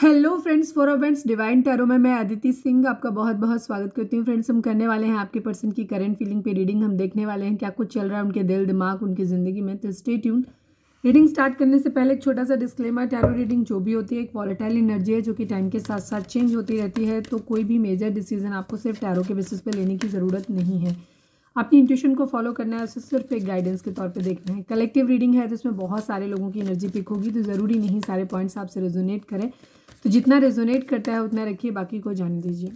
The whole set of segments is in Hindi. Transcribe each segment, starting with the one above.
Hello friends, for friends divine tarot में मैं अदिति सिंह आपका बहुत बहुत स्वागत करती हूँ। फ्रेंड्स, हम करने वाले हैं आपके पर्सन की करंट फीलिंग पे रीडिंग। हम देखने वाले हैं क्या कुछ चल रहा है उनके दिल दिमाग उनकी ज़िंदगी में। तो स्टे ट्यून। रीडिंग स्टार्ट करने से पहले एक छोटा सा डिस्क्लेमर, टैरो रीडिंग जो भी होती है एक वॉलेटाइल एनर्जी है जो कि टाइम के साथ साथ चेंज होती रहती है। तो कोई भी मेजर डिसीजन आपको सिर्फ टैरो के बेसिस पे लेने की ज़रूरत नहीं है। अपनी इंट्यूशन को फॉलो करना है, उसे सिर्फ एक गाइडेंस के तौर पे देखना है। कलेक्टिव रीडिंग है तो इसमें बहुत सारे लोगों की एनर्जी पिक होगी, तो ज़रूरी नहीं सारे पॉइंट्स आपसे रेजोनेट करें। तो जितना रेजोनेट करता है उतना रखिए, बाकी को जाने दीजिए।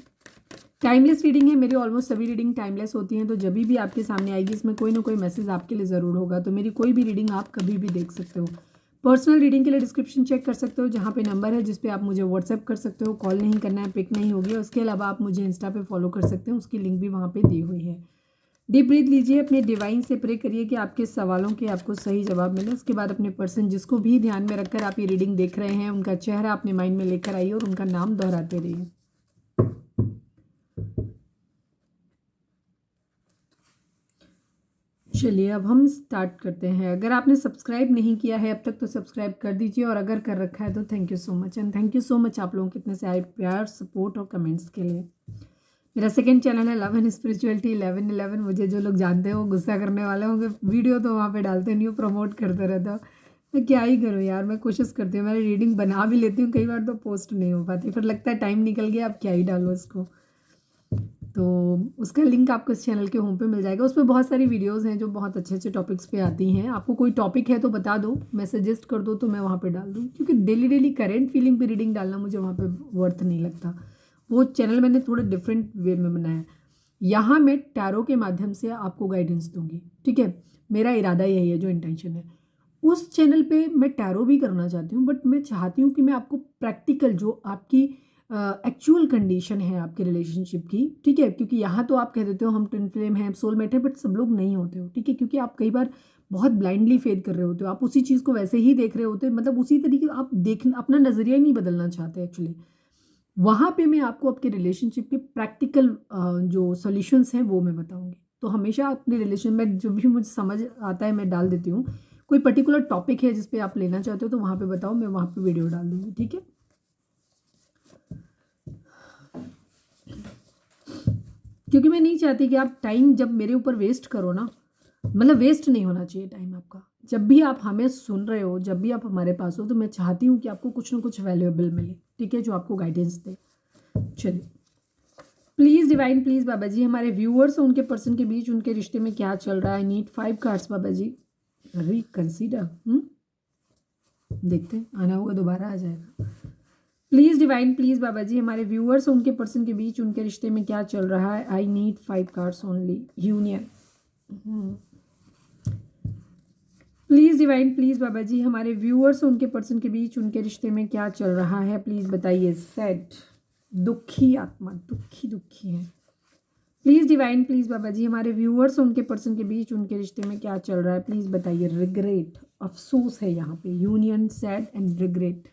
टाइमलेस रीडिंग है, मेरी ऑलमोस्ट सभी रीडिंग टाइमलेस होती हैं। तो जब भी आपके सामने आएगी इसमें कोई ना कोई मैसेज आपके लिए ज़रूर होगा। तो मेरी कोई भी रीडिंग आप कभी भी देख सकते हो। पर्सनल रीडिंग के लिए डिस्क्रिप्शन चेक कर सकते हो, जहाँ पे नंबर है जिस पे आप मुझे व्हाट्सएप कर सकते हो। कॉल नहीं करना है, पिक नहीं होगी। उसके अलावा आप मुझे इंस्टा पे फॉलो कर सकते हो, उसकी लिंक भी वहाँ पे दी हुई है। डीप ब्रीथ लीजिए, अपने डिवाइन से प्रे करिए कि आपके सवालों के आपको सही जवाब मिले। उसके बाद अपने पर्सन जिसको भी ध्यान में रखकर आप ये रीडिंग देख रहे हैं उनका चेहरा अपने माइंड में लेकर आइए और उनका नाम दोहराते रहिए। चलिए अब हम स्टार्ट करते हैं। अगर आपने सब्सक्राइब नहीं किया है अब तक तो सब्सक्राइब कर दीजिए, और अगर कर रखा है तो thank you so much. And thank you so much आप लोगों के इतने सारे प्यार, सपोर्ट और कमेंट्स के लिए। मेरा सेकंड चैनल है लव एंड स्पिरिचुअलिटी 1111। मुझे जो लोग जानते हैं वो गुस्सा करने वाले होंगे, वीडियो तो वहाँ पे डालते नहीं हूँ, प्रमोट करते रहता हूँ। मैं क्या ही करूँ यार, मैं कोशिश करती हूँ, मैं रीडिंग बना भी लेती हूँ कई बार तो पोस्ट नहीं हो पाती, फिर लगता है टाइम निकल गया अब क्या ही डालो इसको। तो उसका लिंक आपको इस चैनल के होम पे मिल जाएगा। उस पर बहुत सारी वीडियोज़ हैं जो बहुत अच्छे अच्छे टॉपिक्स पे आती हैं। आपको कोई टॉपिक है तो बता दो, मैं सजेस्ट कर दो तो मैं वहाँ पे डाल दूँ, क्योंकि डेली डेली करेंट फीलिंग पे रीडिंग डालना मुझे वहाँ पे वर्थ नहीं लगता। वो चैनल मैंने थोड़ा डिफरेंट वे में बनाया है। यहाँ मैं टैरो के माध्यम से आपको गाइडेंस दूंगी, ठीक है। मेरा इरादा यही है, जो इंटेंशन है। उस चैनल पे मैं टैरो भी करना चाहती हूँ, बट मैं चाहती हूँ कि मैं आपको प्रैक्टिकल जो आपकी एक्चुअल कंडीशन है आपके रिलेशनशिप की, ठीक है। क्योंकि यहाँ तो आप कह देते हो हम ट्विन फ्लेम हैं, सोलमेट है, बट सब लोग नहीं होते हो, ठीक है। क्योंकि आप कई बार बहुत ब्लाइंडली फेथ कर रहे होते हो, आप उसी चीज़ को वैसे ही देख रहे होते हो, मतलब उसी तरीके आप देखना, अपना नज़रिया ही नहीं बदलना चाहते एक्चुअली। वहाँ पे मैं आपको आपके रिलेशनशिप के प्रैक्टिकल जो सॉल्यूशंस हैं वो मैं बताऊंगी। तो हमेशा अपने रिलेशन में जो भी मुझे समझ आता है मैं डाल देती हूँ। कोई पर्टिकुलर टॉपिक है जिस पे आप लेना चाहते हो तो वहाँ पे बताओ, मैं वहाँ पे वीडियो डाल दूँगी, ठीक है। क्योंकि मैं नहीं चाहती कि आप टाइम जब मेरे ऊपर वेस्ट करो ना, मतलब वेस्ट नहीं होना चाहिए टाइम आपका। जब भी आप हमें सुन रहे हो, जब भी आप हमारे पास हो, तो मैं चाहती हूँ कि आपको कुछ ना कुछ वैल्यूएबल मिले, ठीक है, जो आपको गाइडेंस दे। चलिए, प्लीज़ डिवाइन, प्लीज़ बाबा जी, हमारे व्यूअर्स और उनके पर्सन के बीच उनके रिश्ते में क्या चल रहा है। आई नीड 5 कार्ड्स बाबा जी, रिकंसीडर। देखते हैं, आना होगा दोबारा आ जाएगा। प्लीज़ डिवाइन, प्लीज़ बाबा जी, हमारे व्यूअर्स और उनके पर्सन के बीच उनके रिश्ते में क्या चल रहा है। I need 5 cards only. Union. Please divine, please बाबा जी, हमारे व्यूअर्स और उनके पर्सन के बीच उनके रिश्ते में क्या चल रहा है, प्लीज़ बताइए। सैड, दुखी आत्मा, दुखी दुखी है। प्लीज़ डिवाइन, प्लीज़ बाबा जी, हमारे व्यूअर्स और उनके पर्सन के बीच उनके रिश्ते में क्या चल रहा है, प्लीज़ बताइए। रिग्रेट, अफसोस है यहाँ पे। Union, sad and regret.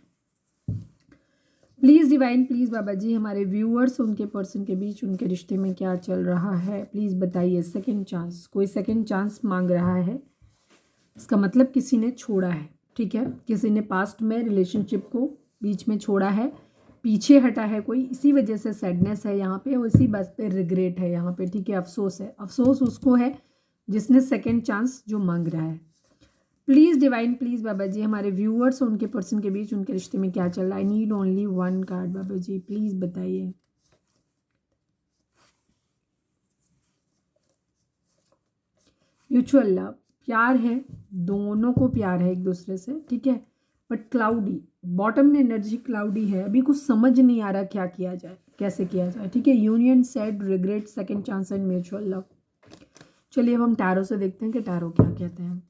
Please divine, please बाबा जी, हमारे व्यूअर्स उनके पर्सन के बीच उनके रिश्ते में क्या चल रहा है, प्लीज़ बताइए। सेकंड चांस, कोई सेकंड चांस मांग रहा है, इसका मतलब किसी ने छोड़ा है, ठीक है। किसी ने पास्ट में रिलेशनशिप को बीच में छोड़ा है, पीछे हटा है कोई, इसी वजह से सैडनेस है यहाँ पे, और इसी बात पे रिग्रेट है यहाँ पे, ठीक है। अफसोस है, अफसोस उसको है जिसने सेकंड चांस जो मांग रहा है। प्लीज़ डिवाइन, प्लीज़ बाबा जी, हमारे व्यूअर्स और उनके पर्सन के बीच उनके रिश्ते में क्या चल रहा है। आई नीड ओनली 1 कार्ड बाबा जी, प्लीज़ बताइए। म्यूचुअल लव, प्यार है, दोनों को प्यार है एक दूसरे से, ठीक है। बट क्लाउडी, बॉटम में एनर्जी क्लाउडी है, अभी कुछ समझ नहीं आ रहा क्या किया जाए, कैसे किया जाए, ठीक है। Union, sad, regret, second chance and mutual love. चलिए अब हम टैरो से देखते हैं कि टैरो क्या कहते हैं।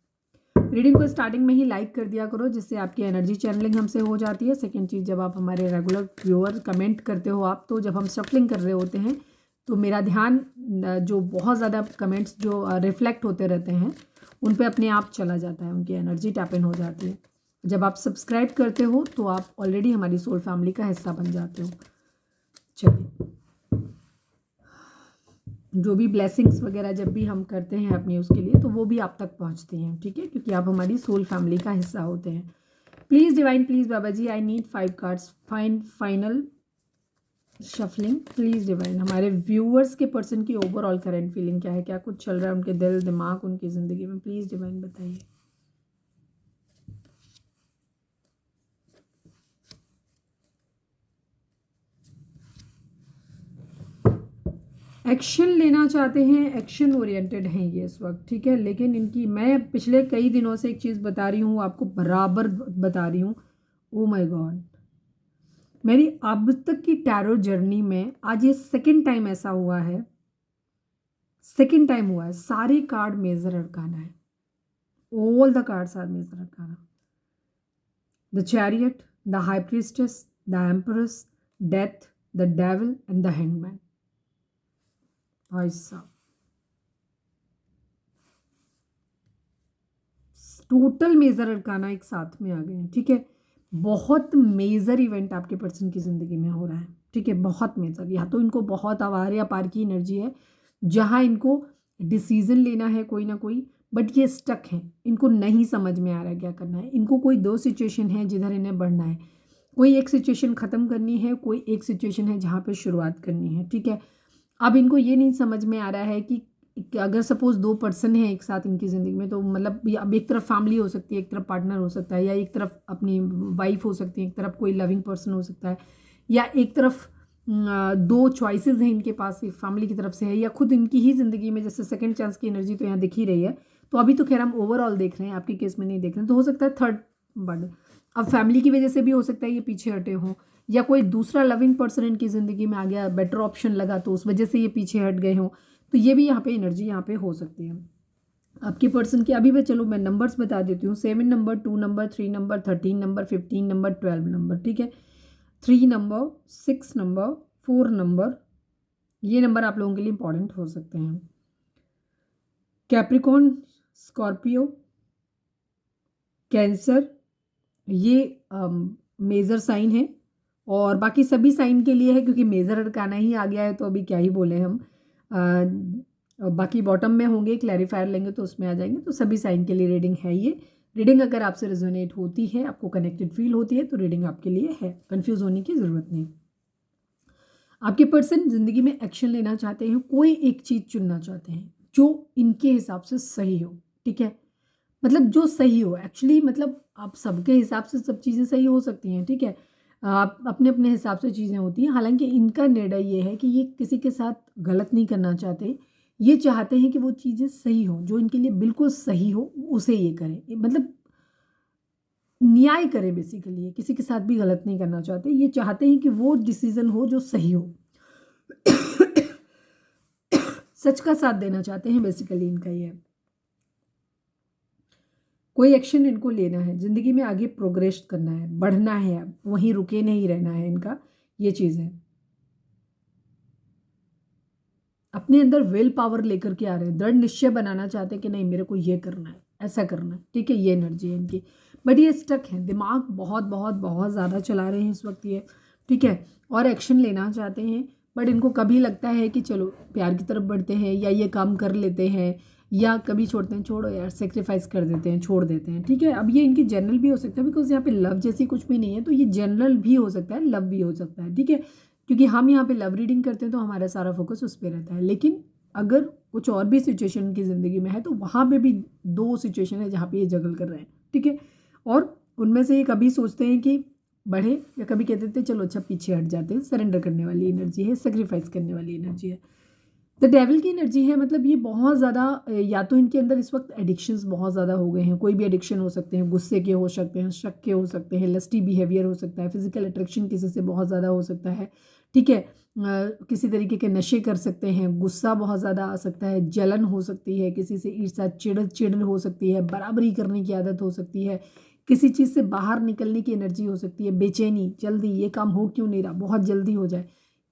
रीडिंग को स्टार्टिंग में ही लाइक कर दिया करो, जिससे आपकी एनर्जी चैनलिंग हमसे हो जाती है। सेकंड चीज़, जब आप हमारे रेगुलर व्यूअर कमेंट करते हो आप, तो जब हम शफलिंग कर रहे होते हैं तो मेरा ध्यान जो बहुत ज़्यादा कमेंट्स जो रिफ्लेक्ट होते रहते हैं उन पे अपने आप चला जाता है, उनकी एनर्जी टैप इन हो जाती है। जब आप सब्सक्राइब करते हो तो आप ऑलरेडी हमारी सोल फैमिली का हिस्सा बन जाते हो। चलिए, जो भी ब्लेसिंग्स वगैरह जब भी हम करते हैं अपनी उसके लिए, तो वो भी आप तक पहुंचती हैं, ठीक है, क्योंकि आप हमारी सोल फैमिली का हिस्सा होते हैं। Please divine, please Baba ji, I need 5 cards, final shuffling. Please divine, हमारे व्यूअर्स के पर्सन की ओवरऑल करंट फीलिंग क्या है, क्या कुछ चल रहा है उनके दिल दिमाग उनकी ज़िंदगी में, प्लीज़ डिवाइन बताइए। एक्शन लेना चाहते हैं, एक्शन ओरिएंटेड हैं ये इस वक्त, ठीक है। लेकिन इनकी, मैं पिछले कई दिनों से एक चीज़ बता रही हूँ आपको, बराबर बता रही हूँ। ओ माय गॉड, मेरी अब तक की टैरो जर्नी में आज ये सेकंड टाइम ऐसा हुआ है, सेकंड टाइम हुआ है। सारे कार्ड मेजर अरकाना है, all the cards are major arcana. The chariot, the high priestess, the empress, death, the devil and the hangman. भाई साहब, टोटल मेजर अरकाना एक साथ में आ गए हैं, ठीक है। बहुत मेजर इवेंट आपके पर्सन की ज़िंदगी में हो रहा है, ठीक है, बहुत मेजर। या तो इनको बहुत आवार या पार की एनर्जी है, जहाँ इनको डिसीजन लेना है कोई ना कोई, बट ये स्टक हैं, इनको नहीं समझ में आ रहा है क्या करना है। इनको कोई 2 सिचुएशन है जिधर इन्हें बढ़ना है, कोई एक सिचुएशन ख़त्म करनी है, कोई एक सिचुएशन है जहाँ पे शुरुआत करनी है, ठीक है। अब इनको ये नहीं समझ में आ रहा है कि अगर सपोज 2 पर्सन हैं एक साथ इनकी ज़िंदगी में, तो मतलब अब एक तरफ फैमिली हो सकती है, एक तरफ पार्टनर हो सकता है, या एक तरफ अपनी वाइफ हो सकती है, एक तरफ कोई लविंग पर्सन हो सकता है, या एक तरफ 2 चॉइसेस हैं इनके पास, फैमिली की तरफ से है या खुद इनकी ही ज़िंदगी में। जैसे सेकंड चांस की एनर्जी तो यहाँ दिख ही रही है, तो अभी तो खैर हम ओवरऑल देख रहे हैं, आपके केस में नहीं देख रहे हैं, तो हो सकता है थर्ड बर्ड। अब फैमिली की वजह से भी हो सकता है ये पीछे हटे हों, या कोई दूसरा लविंग पर्सन इनकी ज़िंदगी में आ गया, बेटर ऑप्शन लगा, तो उस वजह से ये पीछे हट गए हों। तो ये भी यहाँ पे एनर्जी यहाँ पे हो सकती है आपके पर्सन की। अभी मैं चलो मैं नंबर्स बता देती हूँ। 7 number, 2 number, 3 number, 13 number, 15 number, 12 number, ठीक है। 3 नंबर, 6 नंबर, 4 नंबर, ये नंबर आप लोगों के लिए इंपॉर्टेंट हो सकते हैं। कैप्रिकॉन, स्कॉर्पियो, कैंसर, ये मेजर साइन है, और बाकी सभी साइन के लिए है, क्योंकि मेजर अरकाना ही आ गया है, तो अभी क्या ही बोले हम। बाकी बॉटम में होंगे, क्लैरिफायर लेंगे तो उसमें आ जाएंगे। तो सभी साइन के लिए रीडिंग है ये। रीडिंग अगर आपसे रेजोनेट होती है, आपको कनेक्टेड फील होती है, तो रीडिंग आपके लिए है, कंफ्यूज होने की ज़रूरत नहीं। आपके पर्सन ज़िंदगी में एक्शन लेना चाहते हैं, कोई एक चीज़ चुनना चाहते हैं जो इनके हिसाब से सही हो, ठीक है। मतलब जो सही हो, एक्चुअली मतलब आप सबके हिसाब से सब चीज़ें सही हो सकती हैं, ठीक है। आप अपने अपने हिसाब से चीज़ें होती हैं। हालांकि इनका निर्णय ये है कि ये किसी के साथ गलत नहीं करना चाहते, ये चाहते हैं कि वो चीज़ें सही हो, जो इनके लिए बिल्कुल सही हो उसे ये करें, मतलब न्याय करें बेसिकली। ये किसी के साथ भी गलत नहीं करना चाहते, ये चाहते हैं कि वो डिसीजन हो जो सही हो। सच का साथ देना चाहते हैं बेसिकली, इनका ये है। कोई एक्शन इनको लेना है, ज़िंदगी में आगे प्रोग्रेस करना है, बढ़ना है, अब वहीं रुके नहीं रहना है, इनका ये चीज़ है। अपने अंदर विल पावर लेकर के आ रहे हैं, दृढ़ निश्चय बनाना चाहते हैं कि नहीं मेरे को ये करना है, ऐसा करना है, ठीक है। ये एनर्जी है इनकी, बट ये स्टक है, दिमाग बहुत बहुत बहुत ज़्यादा चला रहे हैं इस वक्त ये, ठीक है। और एक्शन लेना चाहते हैं, बट इनको कभी लगता है कि चलो प्यार की तरफ बढ़ते हैं, या ये काम कर लेते हैं, या कभी छोड़ते हैं, छोड़ो यार, सेक्रीफाइस कर देते हैं, छोड़ देते हैं, ठीक है। अब ये इनकी जनरल भी हो सकता है, बिकॉज यहाँ पे लव जैसी कुछ भी नहीं है, तो ये जनरल भी हो सकता है, लव भी हो सकता है, ठीक है। क्योंकि हम यहाँ पे लव रीडिंग करते हैं तो हमारा सारा फोकस उस पर रहता है। लेकिन अगर कुछ और भी सिचुएशन की ज़िंदगी में है, तो वहाँ पे भी 2 सिचुएशन है जहाँ पे ये जगल कर रहे हैं, ठीक है। और उनमें से ये कभी सोचते हैं कि बढ़े, या कभी कहते थे चलो अच्छा पीछे हट जाते हैं। सरेंडर करने वाली एनर्जी है, सेक्रीफाइस करने वाली एनर्जी है। द डेविल की एनर्जी है, मतलब ये बहुत ज़्यादा, या तो इनके अंदर इस वक्त एडिक्शंस बहुत ज़्यादा हो गए हैं। कोई भी एडिक्शन हो सकते हैं, गुस्से के हो सकते हैं, शक के हो सकते हैं, लस्टी बिहेवियर हो सकता है, फिजिकल अट्रैक्शन किसी से बहुत ज़्यादा हो सकता है, ठीक है। किसी तरीके के नशे कर सकते हैं, गुस्सा बहुत ज़्यादा आ सकता है, जलन हो सकती है, किसी से ईर्ष्या चिड़ हो सकती है, बराबरी करने की आदत हो सकती है, किसी चीज़ से बाहर निकलने की एनर्जी हो सकती है, बेचैनी, जल्दी ये काम हो क्यों नहीं रहा, बहुत जल्दी हो जाए,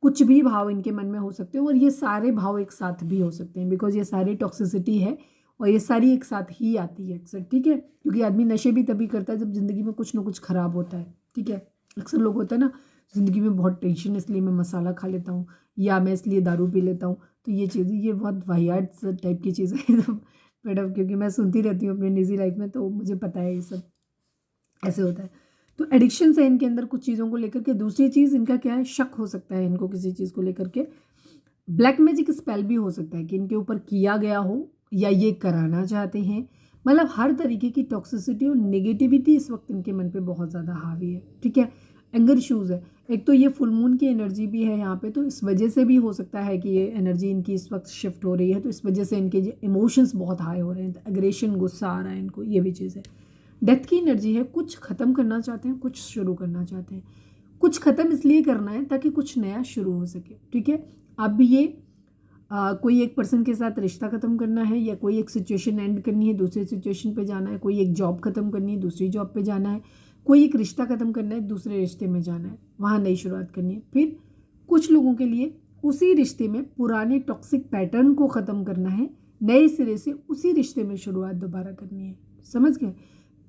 कुछ भी भाव इनके मन में हो सकते हैं। और ये सारे भाव एक साथ भी हो सकते हैं, बिकॉज ये सारी टॉक्सिसिटी है, और ये सारी एक साथ ही आती है अक्सर, ठीक है। क्योंकि आदमी नशे भी तभी करता है जब ज़िंदगी में कुछ ना कुछ खराब होता है, ठीक है। अक्सर लोग होता है ना, ज़िंदगी में बहुत टेंशन, इसलिए मैं मसाला खा लेता हूँ, या मैं इसलिए दारू पी लेता हूँ। तो ये चीज़, ये बहुत वाहियात टाइप की चीज़ है। तो मैडम, क्योंकि मैं सुनती रहती हूँ अपनी निजी लाइफ में, तो मुझे पता है ये सब ऐसे होता है। तो एडिक्शन है इनके अंदर कुछ चीज़ों को लेकर के। दूसरी चीज़ इनका क्या है, शक हो सकता है इनको किसी चीज़ को लेकर के। ब्लैक मैजिक स्पेल भी हो सकता है कि इनके ऊपर किया गया हो या ये कराना चाहते हैं। मतलब हर तरीके की टॉक्सिसिटी और नेगेटिविटी इस वक्त इनके मन पे बहुत ज़्यादा हावी है, ठीक है। एंगर इश्यूज़ है, एक तो ये फुल मून की एनर्जी भी है यहाँ पे, तो इस वजह से भी हो सकता है कि ये एनर्जी इनकी इस वक्त शिफ्ट हो रही है, तो इस वजह से इनके इमोशंस बहुत हाई हो रहे हैं, एग्रेशन, गुस्सा आ रहा है इनको, ये भी चीज़ है। डेथ की एनर्जी है, कुछ ख़त्म करना चाहते हैं, कुछ शुरू करना चाहते हैं। कुछ ख़त्म इसलिए करना है ताकि कुछ नया शुरू हो सके, ठीक है। अब भी ये कोई एक पर्सन के साथ रिश्ता ख़त्म करना है, या कोई एक सिचुएशन एंड करनी है, दूसरी सिचुएशन पे जाना है, कोई एक जॉब ख़त्म करनी है, दूसरी जॉब पे जाना है, कोई एक रिश्ता ख़त्म करना है, दूसरे रिश्ते में जाना है, वहाँ नई शुरुआत करनी है। फिर कुछ लोगों के लिए उसी रिश्ते में पुराने टॉक्सिक पैटर्न को ख़त्म करना है, नए सिरे से उसी रिश्ते में शुरुआत दोबारा करनी है। समझ गए,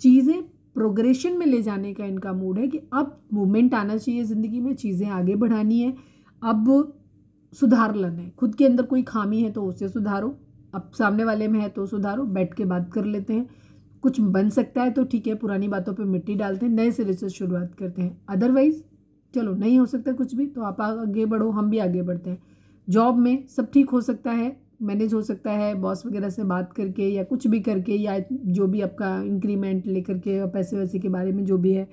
चीज़ें प्रोग्रेशन में ले जाने का इनका मूड है कि अब मूवमेंट आना चाहिए ज़िंदगी में, चीज़ें आगे बढ़ानी है, अब सुधार लाना है। खुद के अंदर कोई खामी है तो उसे सुधारो, अब सामने वाले में है तो सुधारो, बैठ के बात कर लेते हैं, कुछ बन सकता है तो ठीक है, पुरानी बातों पे मिट्टी डालते हैं, नए सिरे से शुरुआत करते हैं। अदरवाइज चलो नहीं हो सकता कुछ भी तो आप आगे बढ़ो, हम भी आगे बढ़ते हैं। जॉब में सब ठीक हो सकता है, मैनेज हो सकता है, बॉस वगैरह से बात करके या कुछ भी करके, या जो भी आपका इंक्रीमेंट लेकर के या पैसे वैसे के बारे में जो भी है,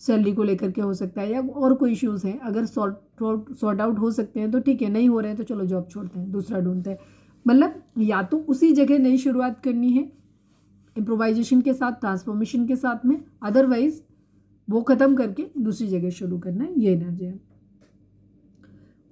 सैलरी को लेकर के हो सकता है, या और कोई इश्यूज़ हैं, अगर सॉर्ट आउट हो सकते हैं तो ठीक है, नहीं हो रहे हैं तो चलो जॉब छोड़ते हैं, दूसरा ढूंढते हैं। मतलब या तो उसी जगह नई शुरुआत करनी है इम्प्रोवाइजेशन के साथ, ट्रांसफॉर्मेशन के साथ में, अदरवाइज वो ख़त्म करके दूसरी जगह शुरू करना है, ये एनर्जी है।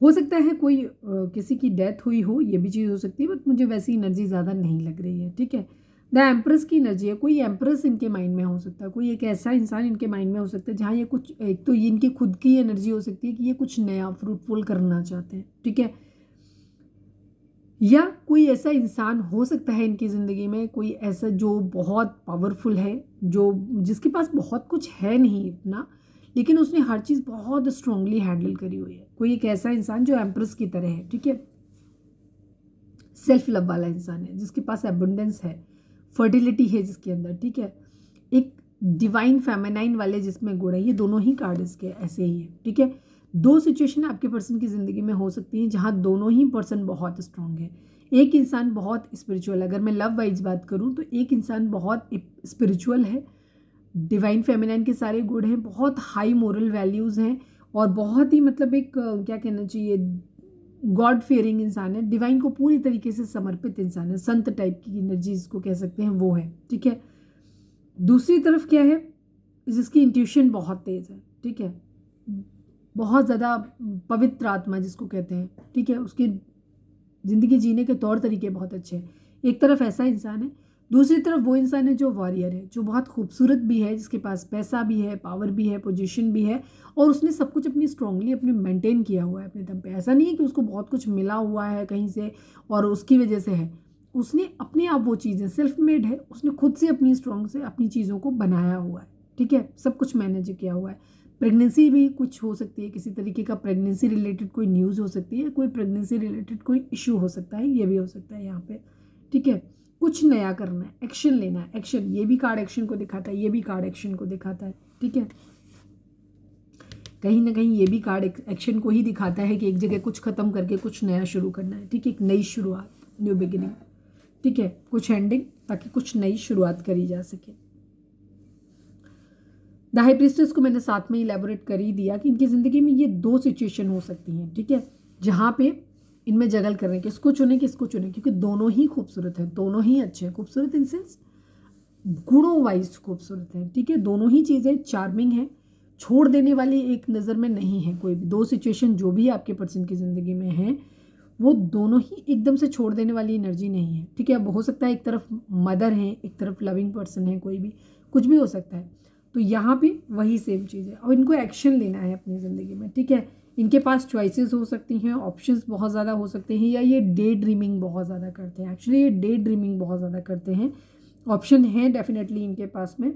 हो सकता है कोई किसी की डेथ हुई हो, ये भी चीज़ हो सकती है, बट मुझे वैसी एनर्जी ज़्यादा नहीं लग रही है, ठीक है। द एम्प्रेस की एनर्जी है, कोई एम्प्रेस इनके माइंड में हो सकता है, कोई एक ऐसा इंसान इनके माइंड में हो सकता है जहाँ ये कुछ, एक तो ये इनकी खुद की एनर्जी हो सकती है कि ये कुछ नया फ्रूटफुल करना चाहते हैं, ठीक है। या कोई ऐसा इंसान हो सकता है इनकी ज़िंदगी में, कोई ऐसा जो बहुत पावरफुल है, जो जिसके पास बहुत कुछ है नहीं इतना, लेकिन उसने हर चीज़ बहुत स्ट्रांगली हैंडल करी हुई है। कोई एक ऐसा इंसान जो एम्प्रेस की तरह है, ठीक है, सेल्फ लव वाला इंसान है, जिसके पास एबंडेंस है, फर्टिलिटी है जिसके अंदर, ठीक है, एक डिवाइन फेमिनाइन वाले जिसमें गुण है, ये दोनों ही कार्ड इसके ऐसे ही है, ठीक है। दो सिचुएशन आपके पर्सन की ज़िंदगी में हो सकती हैं जहाँ दोनों ही पर्सन बहुत स्ट्रांग है। एक इंसान बहुत स्पिरिचुअल, अगर मैं लव वाइज बात करूँ तो एक इंसान बहुत स्पिरिचुअल है, डिवाइन फेमिनाइन के सारे गुण हैं, बहुत हाई मोरल वैल्यूज़ हैं, और बहुत ही मतलब एक क्या कहना चाहिए, गॉड फियरिंग इंसान है, डिवाइन को पूरी तरीके से समर्पित इंसान है, संत टाइप की एनर्जी जिसको कह सकते हैं वो है, ठीक है। दूसरी तरफ क्या है, जिसकी इंट्यूशन बहुत तेज़ है, ठीक है, बहुत ज़्यादा पवित्र आत्मा जिसको कहते हैं, ठीक है, उसकी ज़िंदगी जीने के तौर तरीके बहुत अच्छे हैं। एक तरफ ऐसा इंसान है, दूसरी तरफ वो इंसान है जो वॉरियर है, जो बहुत खूबसूरत भी है, जिसके पास पैसा भी है, पावर भी है, पोजीशन भी है, और उसने सब कुछ अपनी स्ट्रांगली अपने मेंटेन किया हुआ है अपने दम पे। ऐसा नहीं है कि उसको बहुत कुछ मिला हुआ है कहीं से और उसकी वजह से है, उसने अपने आप वो चीज़ें सेल्फ मेड है, उसने खुद से अपनी स्ट्रांग से अपनी चीज़ों को बनाया हुआ है, ठीक है, सब कुछ मैनेज किया हुआ है। प्रेगनेंसी भी कुछ हो सकती है, किसी तरीके का प्रेगनेंसी रिलेटेड कोई न्यूज़ हो सकती है, कोई प्रेगनेंसी रिलेटेड कोई इशू हो सकता है, ये भी हो सकता है यहाँ पे, ठीक है। कुछ नया करना है, एक्शन लेना है, एक्शन, ये भी कार्ड एक्शन को दिखाता है, ये भी कार्ड एक्शन को दिखाता है, ठीक है। कहीं ना कहीं ये भी कार्ड एक्शन को ही दिखाता है कि एक जगह कुछ खत्म करके कुछ नया शुरू करना है, ठीक है, एक नई शुरुआत, न्यू बिगिनिंग, ठीक है, कुछ एंडिंग, ताकि कुछ नई शुरुआत करी जा सके। द हाई प्रीस्टेस को मैंने साथ में इलेबोरेट कर ही दिया कि इनकी ज़िंदगी में ये दो सिचुएशन हो सकती हैं, ठीक है, जहाँ पे इनमें जगल कर रहे हैं किसको चुने किसको चुने, क्योंकि दोनों ही खूबसूरत हैं, दोनों ही अच्छे हैं, खूबसूरत इन सेंस गुणों वाइज खूबसूरत हैं, ठीक है, दोनों ही चीज़ें चार्मिंग हैं, छोड़ देने वाली एक नज़र में नहीं है कोई भी। दो सिचुएशन जो भी आपके पर्सन की ज़िंदगी में हैं वो दोनों ही एकदम से छोड़ देने वाली एनर्जी नहीं है, ठीक है। अब हो सकता है एक तरफ मदर है, एक तरफ लविंग पर्सन है, कोई भी कुछ भी हो सकता है, तो यहाँ पे वही सेम चीज़ है और इनको एक्शन लेना है अपनी ज़िंदगी में, ठीक है। इनके पास चॉइसेस हो सकती हैं, ऑप्शंस बहुत ज़्यादा हो सकते हैं, या ये डे ड्रीमिंग बहुत ज़्यादा करते हैं। एक्चुअली ये डे ड्रीमिंग बहुत ज़्यादा करते हैं, ऑप्शन है डेफिनेटली इनके पास में,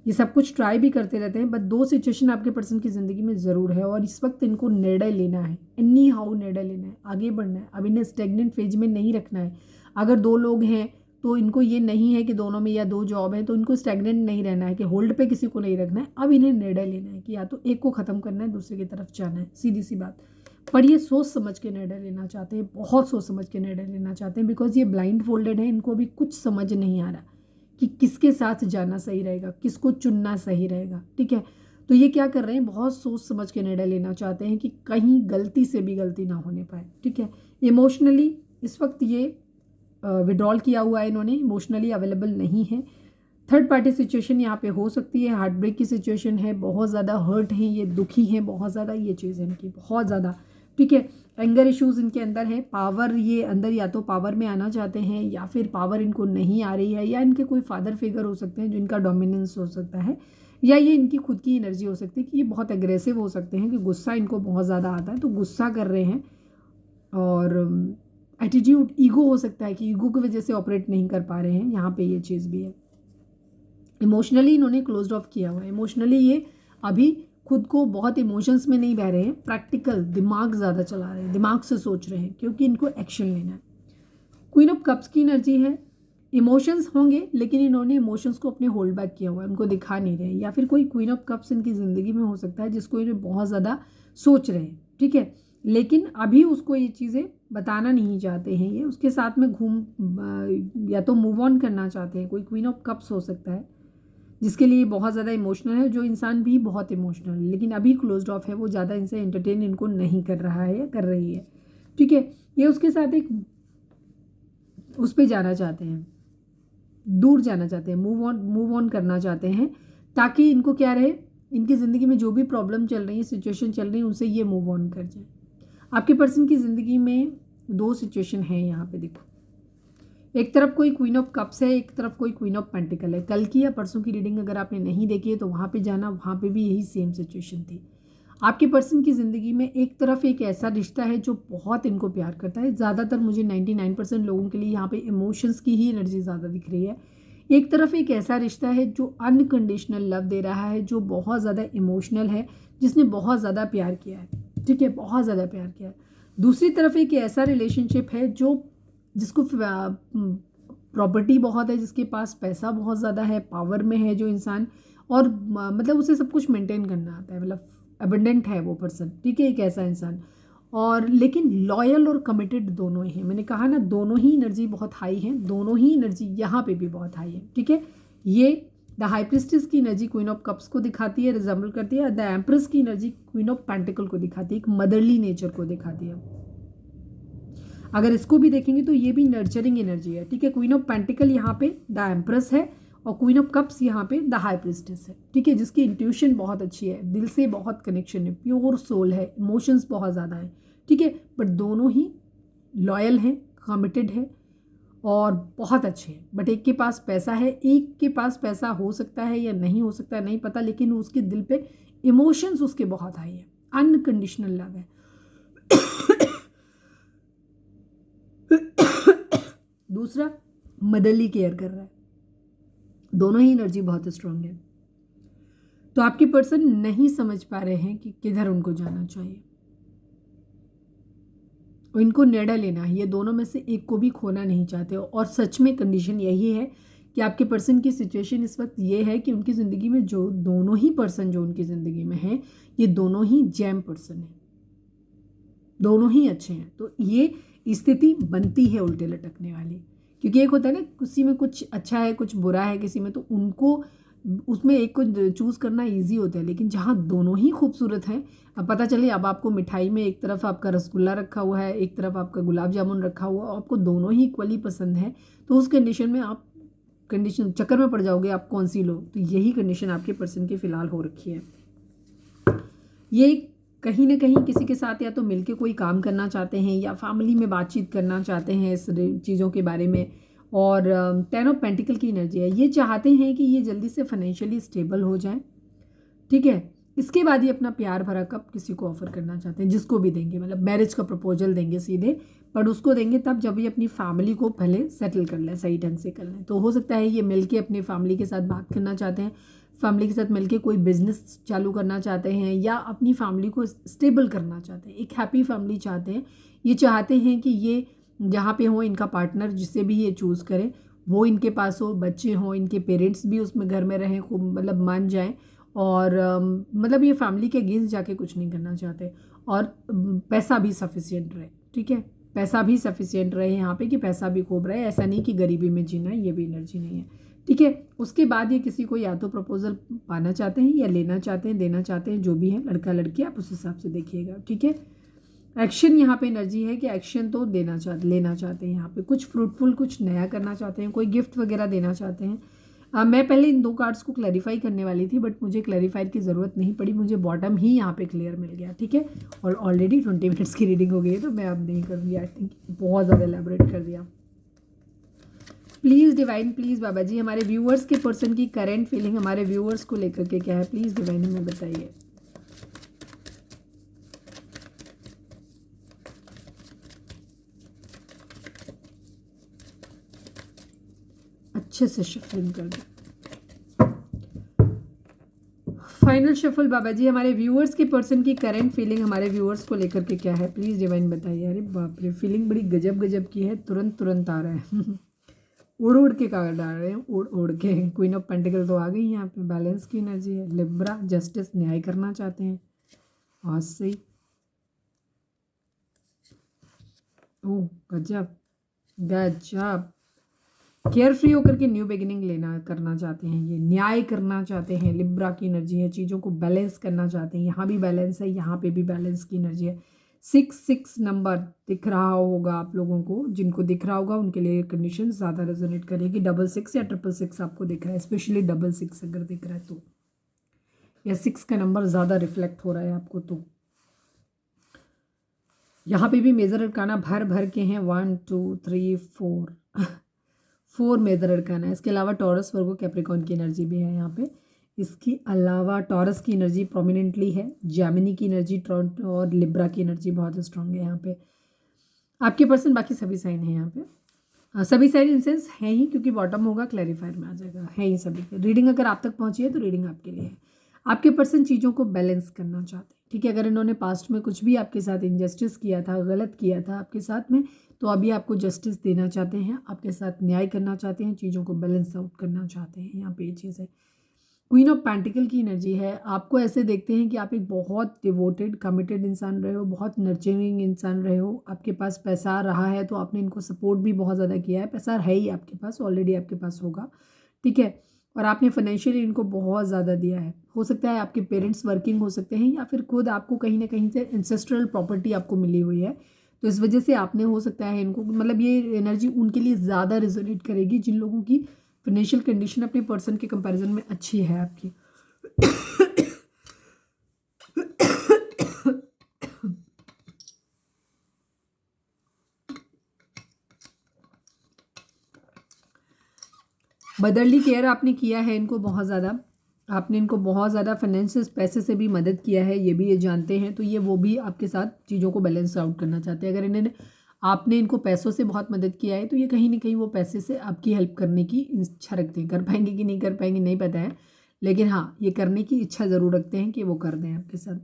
ये सब कुछ ट्राई भी करते रहते हैं, बट दो सिचुएशन आपके पर्सन की ज़िंदगी में ज़रूर है और इस वक्त इनको निर्णय लेना है, एनी हाउ निर्णय लेना है, आगे बढ़ना है, अब इन्हें स्टेगनेंट फेज में नहीं रखना है। अगर दो लोग हैं तो इनको ये नहीं है कि दोनों में या 2 जॉब है, तो इनको स्टैग्नेंट नहीं रहना है कि होल्ड पे किसी को नहीं रखना है। अब इन्हें निर्णय लेना है कि या तो एक को ख़त्म करना है, दूसरे की तरफ जाना है, सीधी सी बात। पर ये सोच समझ के निर्णय लेना चाहते हैं, बहुत सोच समझ के निर्णय लेना चाहते हैं, बिकॉज ये ब्लाइंड फोल्डेड है। इनको अभी कुछ समझ नहीं आ रहा कि किसके साथ जाना सही रहेगा, किसको चुनना सही रहेगा। ठीक है, तो ये क्या कर रहे हैं, बहुत सोच समझ के निर्णय लेना चाहते हैं कि कहीं गलती से भी गलती ना होने पाए। ठीक है, इमोशनली इस वक्त ये विड्रॉल किया हुआ है, इन्होंने इमोशनली अवेलेबल नहीं है। थर्ड पार्टी सिचुएशन यहाँ पे हो सकती है, हार्ट ब्रेक की सिचुएशन है, बहुत ज़्यादा हर्ट हैं, ये दुखी हैं बहुत ज़्यादा, ये चीज़ है इनकी बहुत ज़्यादा। ठीक है, एंगर इश्यूज़ इनके अंदर है, पावर ये अंदर या तो पावर में आना चाहते हैं या फिर पावर इनको नहीं आ रही है, या इनके कोई फादर फिगर हो सकते हैं जो इनका डोमिनेंस हो सकता है, या ये इनकी खुद की एनर्जी हो सकती है कि ये बहुत एग्रेसिव हो सकते हैं कि गुस्सा इनको बहुत ज़्यादा आता है, तो गुस्सा कर रहे हैं। और एटीट्यूड ईगो हो सकता है कि ईगो की वजह से ऑपरेट नहीं कर पा रहे हैं, यहाँ पे ये चीज़ भी है। इमोशनली इन्होंने क्लोज्ड ऑफ किया हुआ है, इमोशनली ये अभी खुद को बहुत इमोशंस में नहीं बह रहे हैं, प्रैक्टिकल दिमाग ज़्यादा चला रहे हैं, दिमाग से सोच रहे हैं क्योंकि इनको एक्शन लेना है। क्वीन ऑफ कप्स की एनर्जी है, इमोशंस होंगे लेकिन इन्होंने इमोशंस को अपने होल्ड बैक किया हुआ है, उनको दिखा नहीं रहे, या फिर कोई क्वीन ऑफ कप्स इनकी ज़िंदगी में हो सकता है जिसको इन्हें बहुत ज़्यादा सोच रहे हैं। ठीक है, लेकिन अभी उसको ये चीज़ें बताना नहीं चाहते हैं, ये उसके साथ में या तो मूव ऑन करना चाहते हैं। कोई क्वीन ऑफ कप्स हो सकता है जिसके लिए बहुत ज़्यादा इमोशनल है, जो इंसान भी बहुत इमोशनल है लेकिन अभी क्लोज्ड ऑफ है, वो ज़्यादा इनसे एंटरटेन इनको नहीं कर रहा है या कर रही है। ठीक है, ये उसके साथ एक उस पर जाना चाहते हैं, दूर जाना चाहते हैं, मूव ऑन करना चाहते हैं, ताकि इनको क्या रहे, इनकी ज़िंदगी में जो भी प्रॉब्लम चल रही है, सिचुएशन चल रही है, उनसे ये मूव ऑन कर जाए। आपके पर्सन की ज़िंदगी में 2 सिचुएशन है यहाँ पे, देखो एक तरफ कोई क्वीन ऑफ कप्स है, एक तरफ कोई क्वीन ऑफ पेंटिकल है। कल की या परसों की रीडिंग अगर आपने नहीं देखी है तो वहाँ पे जाना, वहाँ पे भी यही सेम सिचुएशन थी। आपके पर्सन की ज़िंदगी में एक तरफ एक ऐसा रिश्ता है जो बहुत इनको प्यार करता है, ज़्यादातर मुझे 99% लोगों के लिए यहाँ पे इमोशंस की ही एनर्जी ज़्यादा दिख रही है। एक तरफ एक ऐसा रिश्ता है जो अनकंडीशनल लव दे रहा है, जो बहुत ज़्यादा इमोशनल है, जिसने बहुत ज़्यादा प्यार किया है। ठीक है, बहुत ज़्यादा प्यार किया है। दूसरी तरफ एक ऐसा रिलेशनशिप है जो जिसको प्रॉपर्टी बहुत है, जिसके पास पैसा बहुत ज़्यादा है, पावर में है जो इंसान, और मतलब उसे सब कुछ मेंटेन करना आता है, मतलब अबंडेंट है वो पर्सन। ठीक है, एक ऐसा इंसान, और लेकिन लॉयल और कमिटेड दोनों ही हैं। मैंने कहा ना, दोनों ही एनर्जी बहुत हाई है, दोनों ही एनर्जी यहाँ पे भी बहुत हाई है। ठीक है, ये द हाई प्रिस्टेस की एनर्जी क्वीन ऑफ कप्स को दिखाती है, रिजेंबल करती है। द एम्प्रेस की एनर्जी क्वीन ऑफ पेंटिकल को दिखाती है, एक मदरली नेचर को दिखाती है। अगर इसको भी देखेंगे तो ये भी नर्चरिंग एनर्जी है। ठीक है, क्वीन ऑफ पेंटिकल यहाँ पे द एम्प्रेस है, और क्वीन ऑफ कप्स यहाँ पे द हाई प्रिस्टेस है। ठीक है, जिसकी इंट्यूशन बहुत अच्छी है, दिल से बहुत कनेक्शन है, प्योर सोल है, इमोशंस बहुत ज़्यादा है। ठीक है, बट दोनों ही लॉयल हैं, कमिटेड है और बहुत अच्छे हैं। बट एक के पास पैसा है, एक के पास पैसा हो सकता है या नहीं हो सकता है नहीं पता, लेकिन उसके दिल पे इमोशंस उसके बहुत हाई है, अनकंडीशनल लव है। दूसरा मदरली केयर कर रहा है, दोनों ही एनर्जी बहुत स्ट्रांग है। तो आपके पर्सन नहीं समझ पा रहे हैं कि किधर उनको जाना चाहिए, और इनको निर्णय लेना है, ये दोनों में से एक को भी खोना नहीं चाहते हो। और सच में कंडीशन यही है कि आपके पर्सन की सिचुएशन इस वक्त ये है कि उनकी ज़िंदगी में जो दोनों ही पर्सन जो उनकी ज़िंदगी में है, ये दोनों ही जैम पर्सन है, दोनों ही अच्छे हैं। तो ये स्थिति बनती है उल्टे लटकने वाली, क्योंकि एक होता है ना, किसी में कुछ अच्छा है कुछ बुरा है किसी में, तो उनको उसमें एक को चूज़ करना इजी होता है। लेकिन जहाँ दोनों ही खूबसूरत हैं, अब पता चले अब आपको मिठाई में एक तरफ आपका रसगुल्ला रखा हुआ है, एक तरफ आपका गुलाब जामुन रखा हुआ है, आपको दोनों ही इक्वली पसंद है, तो उस कंडीशन में आप चक्कर में पड़ जाओगे, आप कौन सी लो। तो यही कंडीशन आपके पर्सन की फ़िलहाल हो रखी है। ये कहीं ना कहीं किसी के साथ या तो मिलके कोई काम करना चाहते हैं, या फैमिली में बातचीत करना चाहते हैं इस चीज़ों के बारे में। और 10 ऑफ पेंटिकल की एनर्जी है, ये चाहते हैं कि ये जल्दी से फाइनेंशियली स्टेबल हो जाए। ठीक है, इसके बाद ये अपना प्यार भरा कप किसी को ऑफर करना चाहते हैं, जिसको भी देंगे, मतलब मैरिज का प्रपोजल देंगे सीधे, पर उसको देंगे तब जब ये अपनी फैमिली को पहले सेटल कर लें, सही ढंग से कर लें। तो हो सकता है ये मिलके अपनी फैमिली के साथ बात करना चाहते हैं, फैमिली के साथ मिलके कोई बिजनेस चालू करना चाहते हैं, या अपनी फैमिली को स्टेबल करना चाहते हैं, एक हैप्पी फैमिली चाहते हैं। ये चाहते हैं कि ये जहाँ पे हो इनका पार्टनर जिससे भी ये चूज़ करें, वो इनके पास हो, बच्चे हों, इनके पेरेंट्स भी उसमें घर में रहें, खूब मतलब मान जाएं, और मतलब ये फैमिली के अगेंस्ट जाके कुछ नहीं करना चाहते, और पैसा भी सफिशिएंट रहे, ठीक है, पैसा भी सफिशिएंट रहे यहाँ पे, कि पैसा भी खूब रहे, ऐसा नहीं कि गरीबी में जीना है, ये भी एनर्जी नहीं है, ठीक है। उसके बाद ये किसी को या तो प्रपोजल पाना चाहते हैं, या लेना चाहते हैं, देना चाहते हैं, जो भी है, लड़का लड़की आप उस हिसाब से देखिएगा, ठीक है। एक्शन यहाँ पे एनर्जी है कि एक्शन तो लेना चाहते हैं, यहाँ पे कुछ फ्रूटफुल, कुछ नया करना चाहते हैं, कोई गिफ्ट वगैरह देना चाहते हैं। मैं पहले इन 2 कार्ड्स को क्लैरिफाई करने वाली थी, बट मुझे क्लैरिफाई की ज़रूरत नहीं पड़ी, मुझे बॉटम ही यहाँ पे क्लियर मिल गया, ठीक है। और ऑलरेडी 20 मिनट्स की रीडिंग हो गई है, तो मैं अब नहीं करूँगी, आई थिंक बहुत ज़्यादा एलैबोरेट कर दिया। प्लीज़ डिवाइन, प्लीज़ बाबा जी, हमारे व्यूअर्स के पर्सन की करेंट फीलिंग हमारे व्यूअर्स को लेकर के क्या है, प्लीज़ डिवाइन हमें बताइए। अच्छे से शफलिंग कर दो। फाइनल शफल बाबा जी, हमारे व्यूअर्स के पर्सन की करंट फीलिंग हमारे व्यूअर्स को लेकर के क्या है, प्लीज़ डिवाइन बताइए। अरे बाप रे, फीलिंग बड़ी गजब गजब की है, तुरंत आ रहा है उड़ उड़ के कार्ड डाल रहे हैं, उड़ उड़ के। क्वीन ऑफ पेंटिकल तो आ गई यहाँ पे, बैलेंस की एनर्जी है, लिब्रा, जस्टिस, न्याय करना चाहते हैं, आज सही, ओह गजब गजब, केयर फ्री होकर के न्यू बिगिनिंग करना चाहते हैं, ये न्याय करना चाहते हैं, लिब्रा की एनर्जी है, चीज़ों को बैलेंस करना चाहते हैं, यहाँ भी बैलेंस है, यहाँ पे भी बैलेंस की एनर्जी है। 6 नंबर दिख रहा होगा आप लोगों को, जिनको दिख रहा होगा उनके लिए कंडीशन ज़्यादा रेजोनेट करेगी। 6 या 6 आपको दिख रहा है, स्पेशली 6 अगर दिख रहा है तो, या 6 का नंबर ज़्यादा रिफ्लेक्ट हो रहा है आपको तो। यहाँ पे भी मेजर अरकाना भर भर के हैं, 1 2 3 4 मेजर अरकाना है। इसके अलावा टॉरस, वर्गो, कैप्रिकॉर्न की एनर्जी भी है यहाँ पे। इसके अलावा टॉरस की एनर्जी प्रोमिनेंटली है, जेमिनी की एनर्जी और लिब्रा की एनर्जी बहुत स्ट्रांग है यहाँ पे। आपके पर्सन, बाकी सभी साइन है यहाँ पे, सभी साइन इन सेंस है ही, क्योंकि बॉटम होगा क्लैरिफायर में आ जाएगा, है ही सभी। रीडिंग अगर आप तक पहुँची है तो रीडिंग आपके लिए है। आपके पर्सन चीज़ों को बैलेंस करना चाहते हैं, ठीक है। अगर इन्होंने पास्ट में कुछ भी आपके साथ इनजस्टिस किया था, गलत किया था आपके साथ में, तो अभी आपको जस्टिस देना चाहते हैं, आपके साथ न्याय करना चाहते हैं, चीज़ों को बैलेंस आउट करना चाहते हैं, यहाँ पे ये चीज़ है। क्वीन ऑफ पेंटिकल की एनर्जी है, आपको ऐसे देखते हैं कि आप एक बहुत डिवोटेड, कमिटेड इंसान रहे हो, बहुत नर्चरिंग इंसान रहे हो, आपके पास पैसा रहा है तो आपने इनको सपोर्ट भी बहुत ज़्यादा किया है, पैसा है ही आपके पास, ऑलरेडी आपके पास होगा, ठीक है। और आपने फाइनेंशियली इनको बहुत ज़्यादा दिया है, हो सकता है आपके पेरेंट्स वर्किंग हो सकते हैं, या फिर खुद आपको कहीं ना कहीं से इंसेस्ट्रल प्रॉपर्टी आपको मिली हुई है, तो इस वजह से आपने, हो सकता है इनको, मतलब ये एनर्जी उनके लिए ज़्यादा रिजोनेट करेगी जिन लोगों की फाइनेंशियल कंडीशन अपने पर्सन के कंपैरिजन में अच्छी है आपकी। मदरली केयर आपने किया है इनको बहुत ज़्यादा, आपने इनको बहुत ज़्यादा फाइनेंशियल पैसे से भी मदद किया है, ये जानते हैं, तो ये वो भी आपके साथ चीज़ों को बैलेंस आउट करना चाहते हैं। अगर इन्होंने, आपने इनको पैसों से बहुत मदद किया है, तो ये कहीं ना कहीं वो पैसे से आपकी हेल्प करने की इच्छा रखते हैं, कर पाएंगे कि नहीं कर पाएंगे नहीं पता है, लेकिन हाँ ये करने की इच्छा ज़रूर रखते हैं कि वो कर दें आपके साथ।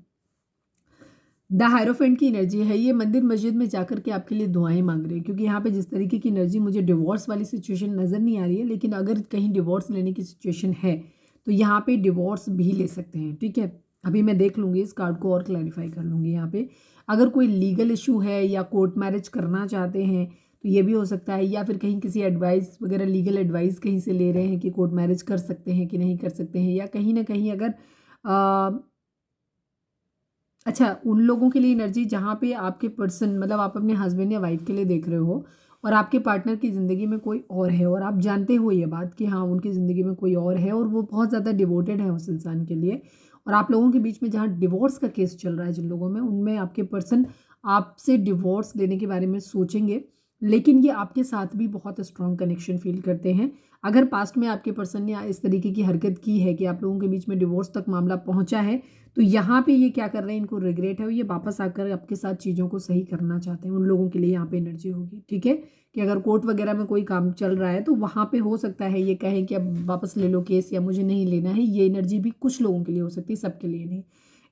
द हायरोफेंट की एनर्जी है, ये मंदिर मस्जिद में जाकर के आपके लिए दुआएं मांग रहे हैं, क्योंकि यहाँ पे जिस तरीके की एनर्जी, मुझे डिवोर्स वाली सिचुएशन नज़र नहीं आ रही है, लेकिन अगर कहीं डिवोर्स लेने की सिचुएशन है तो यहाँ पे डिवोर्स भी ले सकते हैं, ठीक है। अभी मैं देख लूँगी इस कार्ड को और क्लैरिफाई कर लूँगी। यहाँ पे अगर कोई लीगल इशू है या कोर्ट मैरिज करना चाहते हैं तो ये भी हो सकता है, या फिर कहीं किसी एडवाइस वगैरह, लीगल एडवाइस कहीं से ले रहे हैं कि कोर्ट मैरिज कर सकते हैं कि नहीं कर सकते हैं, या कहीं ना कहीं अगर अच्छा, उन लोगों के लिए एनर्जी जहाँ पे आपके पर्सन, मतलब आप अपने हस्बैंड या वाइफ के लिए देख रहे हो, और आपके पार्टनर की ज़िंदगी में कोई और है, और आप जानते हो ये बात कि हाँ उनकी ज़िंदगी में कोई और है, और वो बहुत ज़्यादा डिवोटेड है उस इंसान के लिए, और आप लोगों के बीच में जहाँ डिवोर्स का केस चल रहा है जिन लोगों में, उनमें आपके पर्सन आपसे डिवोर्स लेने के बारे में सोचेंगे, लेकिन ये आपके साथ भी बहुत स्ट्रॉन्ग कनेक्शन फील करते हैं। अगर पास्ट में आपके पर्सन ने इस तरीके की हरकत की है कि आप लोगों के बीच में डिवोर्स तक मामला पहुंचा है, तो यहाँ पे ये क्या कर रहे हैं, इनको रिग्रेट है, और ये वापस आकर आपके साथ चीज़ों को सही करना चाहते हैं। उन लोगों के लिए यहाँ पे एनर्जी होगी, ठीक है, कि अगर कोर्ट वगैरह में कोई काम चल रहा है तो वहाँ पे हो सकता है ये कहें कि अब वापस ले लो केस, या मुझे नहीं लेना है, ये एनर्जी भी कुछ लोगों के लिए हो सकती है, सबके लिए नहीं।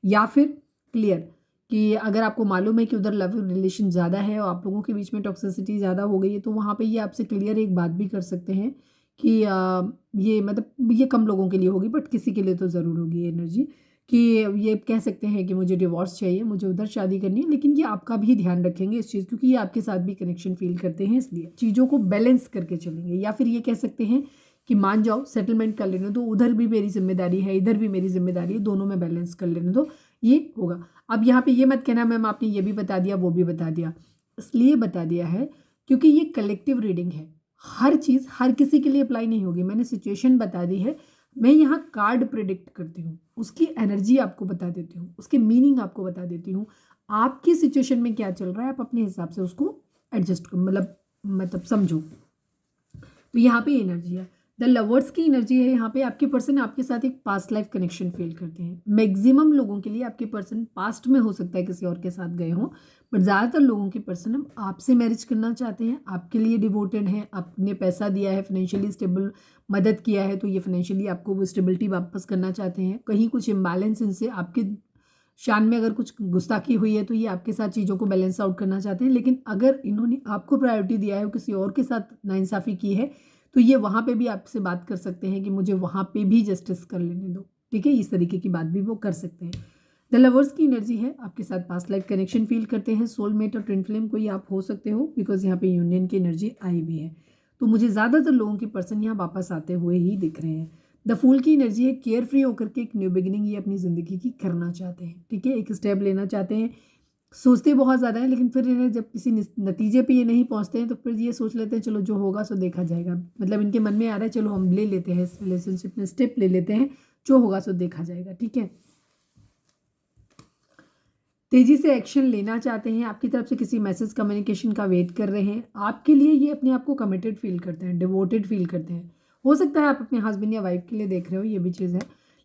या फिर क्लियर कि अगर आपको मालूम है कि उधर लव रिलेशन ज़्यादा है और आप लोगों के बीच में टॉक्सिसिटी ज़्यादा हो गई है, तो वहाँ पे ये आपसे क्लियर एक बात भी कर सकते हैं कि ये मतलब ये कम लोगों के लिए होगी, बट किसी के लिए तो ज़रूर होगी एनर्जी, कि ये कह सकते हैं कि मुझे डिवोर्स चाहिए, मुझे उधर शादी करनी है, लेकिन ये आपका भी ध्यान रखेंगे इस चीज़, क्योंकि ये आपके साथ भी कनेक्शन फील करते हैं, इसलिए चीज़ों को बैलेंस करके चलेंगे। या फिर ये कह सकते हैं कि मान जाओ सेटलमेंट कर लेने दो, उधर भी मेरी जिम्मेदारी है, इधर भी मेरी जिम्मेदारी है, दोनों में बैलेंस कर लेने दो, ये होगा। अब यहाँ पे ये मत कहना मैम आपने ये भी बता दिया वो भी बता दिया, इसलिए बता दिया है क्योंकि ये कलेक्टिव रीडिंग है, हर चीज़ हर किसी के लिए अप्लाई नहीं होगी। मैंने सिचुएशन बता दी है, मैं यहाँ कार्ड प्रिडिक्ट करती हूँ, उसकी एनर्जी आपको बता देती हूँ, उसके मीनिंग आपको बता देती हूँ, आपकी सिचुएशन में क्या चल रहा है आप अपने हिसाब से उसको एडजस्ट करो, मतलब समझो। तो यहाँ पे एनर्जी है, द लवर्स की एनर्जी है। यहाँ पे आपके पर्सन आपके साथ एक पास्ट लाइफ कनेक्शन फील करते हैं। मैक्सिमम लोगों के लिए आपके पर्सन पास्ट में हो सकता है किसी और के साथ गए हों, बट ज़्यादातर लोगों के पर्सन हम आपसे मैरिज करना चाहते हैं, आपके लिए डिवोटेड हैं, आपने पैसा दिया है, फाइनेंशियली स्टेबल मदद किया है, तो ये फाइनेंशियली आपको वो स्टेबिलिटी वापस करना चाहते हैं। कहीं कुछ इम्बैलेंस इनसे आपके शान में अगर कुछ गुस्ताखी हुई है तो ये आपके साथ चीज़ों को बैलेंस आउट करना चाहते हैं, लेकिन अगर इन्होंने आपको प्रायोरिटी दिया है और किसी और के साथ नाइंसाफ़ी की है तो ये वहाँ पे भी आपसे बात कर सकते हैं कि मुझे वहाँ पे भी जस्टिस कर लेने दो, ठीक है, इस तरीके की बात भी वो कर सकते हैं। द लवर्स की एनर्जी है, आपके साथ पास्ट लाइफ कनेक्शन फील करते हैं, सोलमेट और ट्विन फ्लेम कोई आप हो सकते हो, बिकॉज यहाँ पे यूनियन की एनर्जी आई भी है। तो मुझे ज़्यादातर लोगों के पर्सन यहाँ वापस आते हुए ही दिख रहे हैं। द फूल की एनर्जी है, केयर फ्री होकर के एक न्यू बिगिनिंग ये अपनी ज़िंदगी की करना चाहते हैं, ठीक है, एक स्टेप लेना चाहते हैं। सोचते बहुत ज़्यादा है, लेकिन फिर इन्हें जब किसी नतीजे पे ये नहीं पहुंचते हैं तो फिर ये सोच लेते हैं चलो जो होगा सो देखा जाएगा। मतलब इनके मन में आ रहा है चलो हम ले लेते हैं इस रिलेशनशिप में स्टेप ले लेते हैं, जो होगा सो देखा जाएगा, ठीक है। तेजी से एक्शन लेना चाहते हैं, आपकी तरफ से किसी मैसेज कम्युनिकेशन का वेट कर रहे हैं। आपके लिए ये अपने आप को कमिटेड फील करते हैं, डिवोटेड फील करते हैं। हो सकता है आप अपने हस्बैंड या वाइफ के लिए देख रहे हो, ये भी चीज़ है,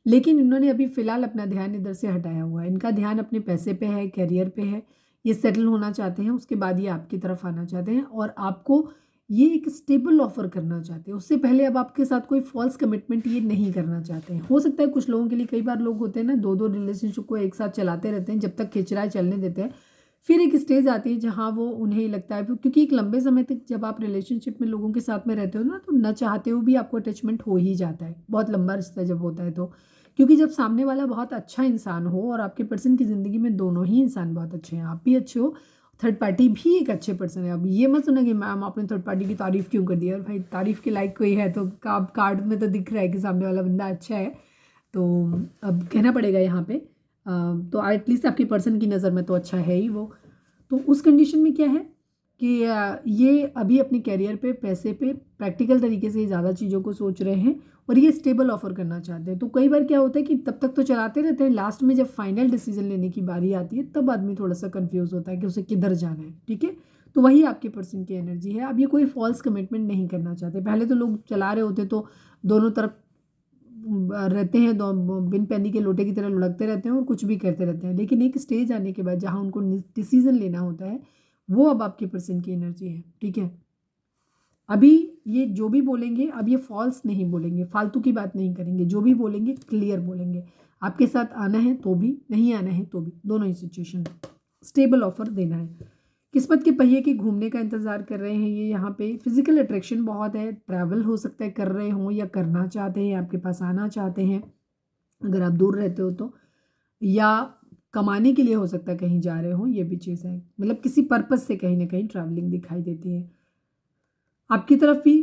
लेकिन इन्होंने अभी फ़िलहाल अपना ध्यान इधर से हटाया हुआ है। इनका ध्यान अपने पैसे पे है, करियर पे है, ये सेटल होना चाहते हैं, उसके बाद ये आपकी तरफ आना चाहते हैं और आपको ये एक स्टेबल ऑफर करना चाहते हैं। उससे पहले अब आपके साथ कोई फॉल्स कमिटमेंट ये नहीं करना चाहते हैं। हो सकता है कुछ लोगों के लिए, कई बार लोग होते हैं ना दो दो रिलेशनशिप को एक साथ चलाते रहते हैं, जब तक खिंच रहा है चलने देते हैं, फिर एक स्टेज आती है जहाँ वो उन्हें लगता है, क्योंकि एक लंबे समय तक जब आप रिलेशनशिप में लोगों के साथ में रहते हो ना, तो न चाहते हुए भी आपको अटैचमेंट हो ही जाता है, बहुत लंबा रिश्ता जब होता है तो। क्योंकि जब सामने वाला बहुत अच्छा इंसान हो और आपके पर्सन की ज़िंदगी में दोनों ही इंसान बहुत अच्छे हैं, आप भी अच्छे हो, थर्ड पार्टी भी एक अच्छे पर्सन है। अब ये मत सुना कि मैम आपने थर्ड पार्टी की तारीफ़ क्यों कर दी, और भाई तारीफ़ के लायक कोई है तो कार्ड में तो दिख रहा है कि सामने वाला बंदा अच्छा है, तो अब कहना पड़ेगा यहाँ पे। तो एटलीस्ट आपकी पर्सन की नज़र में तो अच्छा है ही वो। तो उस कंडीशन में क्या है कि ये अभी अपने करियर पे, पैसे पे, प्रैक्टिकल तरीके से ज़्यादा चीज़ों को सोच रहे हैं और ये स्टेबल ऑफर करना चाहते हैं। तो कई बार क्या होता है कि तब तक तो चलाते रहते हैं, लास्ट में जब फाइनल डिसीजन लेने की बारी आती है तब आदमी थोड़ा सा कंफ्यूज होता है कि उसे किधर जाना है, ठीक है। तो वही आपके पर्सन की एनर्जी है। अब ये कोई फॉल्स कमिटमेंट नहीं करना चाहते। पहले तो लोग चला रहे होते तो दोनों तरफ रहते हैं, बिन पैनी के लोटे की तरह लुढ़कते रहते हैं और कुछ भी करते रहते हैं, लेकिन एक स्टेज आने के बाद जहाँ उनको डिसीजन लेना होता है, वो अब आपके पर्सन की एनर्जी है, ठीक है। अभी ये जो भी बोलेंगे, अब ये फॉल्स नहीं बोलेंगे, फालतू की बात नहीं करेंगे, जो भी बोलेंगे क्लियर बोलेंगे। आपके साथ आना है तो भी, नहीं आना है तो भी, दोनों ही सिचुएशन स्टेबल ऑफर देना है। किस्मत के पहिए के घूमने का इंतज़ार कर रहे हैं ये। यहाँ पे फिजिकल अट्रैक्शन बहुत है, ट्रैवल हो सकता है कर रहे हों या करना चाहते हैं, आपके पास आना चाहते हैं अगर आप दूर रहते हो तो, या कमाने के लिए हो सकता है कहीं जा रहे हो, ये भी चीज़ है। मतलब किसी पर्पज़ से कहीं ना कहीं ट्रैवलिंग दिखाई देती है। आपकी तरफ भी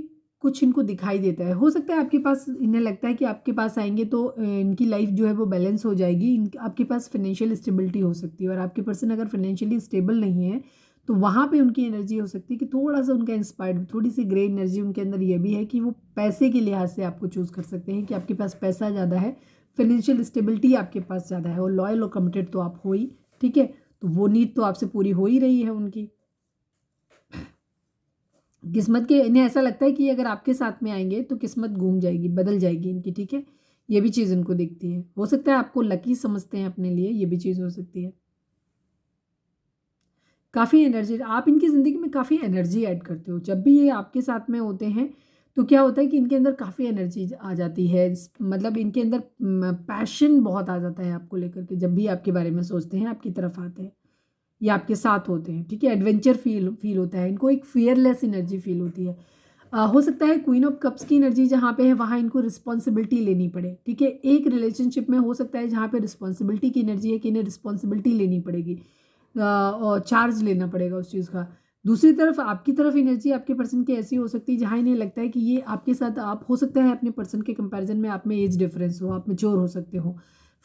कुछ इनको दिखाई देता है। हो सकता है आपके पास, इन्हें लगता है कि आपके पास आएंगे तो इनकी लाइफ जो है वो बैलेंस हो जाएगी, आपके पास फाइनेंशियल स्टेबिलिटी हो सकती है। और आपके पर्सन अगर फाइनेंशियली स्टेबल नहीं है तो वहाँ पे उनकी एनर्जी हो सकती है कि थोड़ा सा उनका इंस्पायर्ड, थोड़ी सी ग्रे एनर्जी उनके अंदर ये भी है कि वो पैसे के लिहाज से आपको चूज़ कर सकते हैं कि आपके पास पैसा ज़्यादा है, फाइनेंशियल स्टेबिलिटी आपके पास ज़्यादा है और लॉयल और कमिटेड तो आप हो ही, ठीक है। तो वो नीड तो आपसे पूरी हो ही रही है उनकी। किस्मत के, इन्हें ऐसा लगता है कि अगर आपके साथ में आएंगे तो किस्मत घूम जाएगी, बदल जाएगी इनकी, ठीक है। ये भी चीज़ इनको दिखती है। हो सकता है आपको लकी समझते हैं अपने लिए, ये भी चीज़ हो सकती है। काफ़ी एनर्जी आप इनकी ज़िंदगी में काफ़ी एनर्जी ऐड करते हो। जब भी ये आपके साथ में होते हैं तो क्या होता है कि इनके अंदर काफ़ी एनर्जी आ जाती है, मतलब इनके अंदर पैशन बहुत आ जाता है आपको लेकर के। जब भी आपके बारे में सोचते हैं, आपकी तरफ आते हैं या आपके साथ होते हैं, ठीक है, एडवेंचर फील होता है इनको, एक फियरलेस एनर्जी फील होती है। हो सकता है क्वीन ऑफ कप्स की एनर्जी जहाँ पे है वहाँ इनको रिस्पॉन्सिबिलिटी लेनी पड़े, ठीक है। एक रिलेशनशिप में हो सकता है जहाँ पे रिस्पॉन्सिबिलिटी की एनर्जी है कि इन्हें रिस्पॉन्सिबिलिटी लेनी पड़ेगी, और चार्ज लेना पड़ेगा उस चीज़ का। दूसरी तरफ आपकी तरफ एनर्जी आपके पर्सन की ऐसी हो सकती है जहाँ इन्हें लगता है कि ये आपके साथ, आप हो सकता है अपने पर्सन के कंपैरिजन में आप में एज डिफरेंस हो, आप मैच्योर हो सकते हो,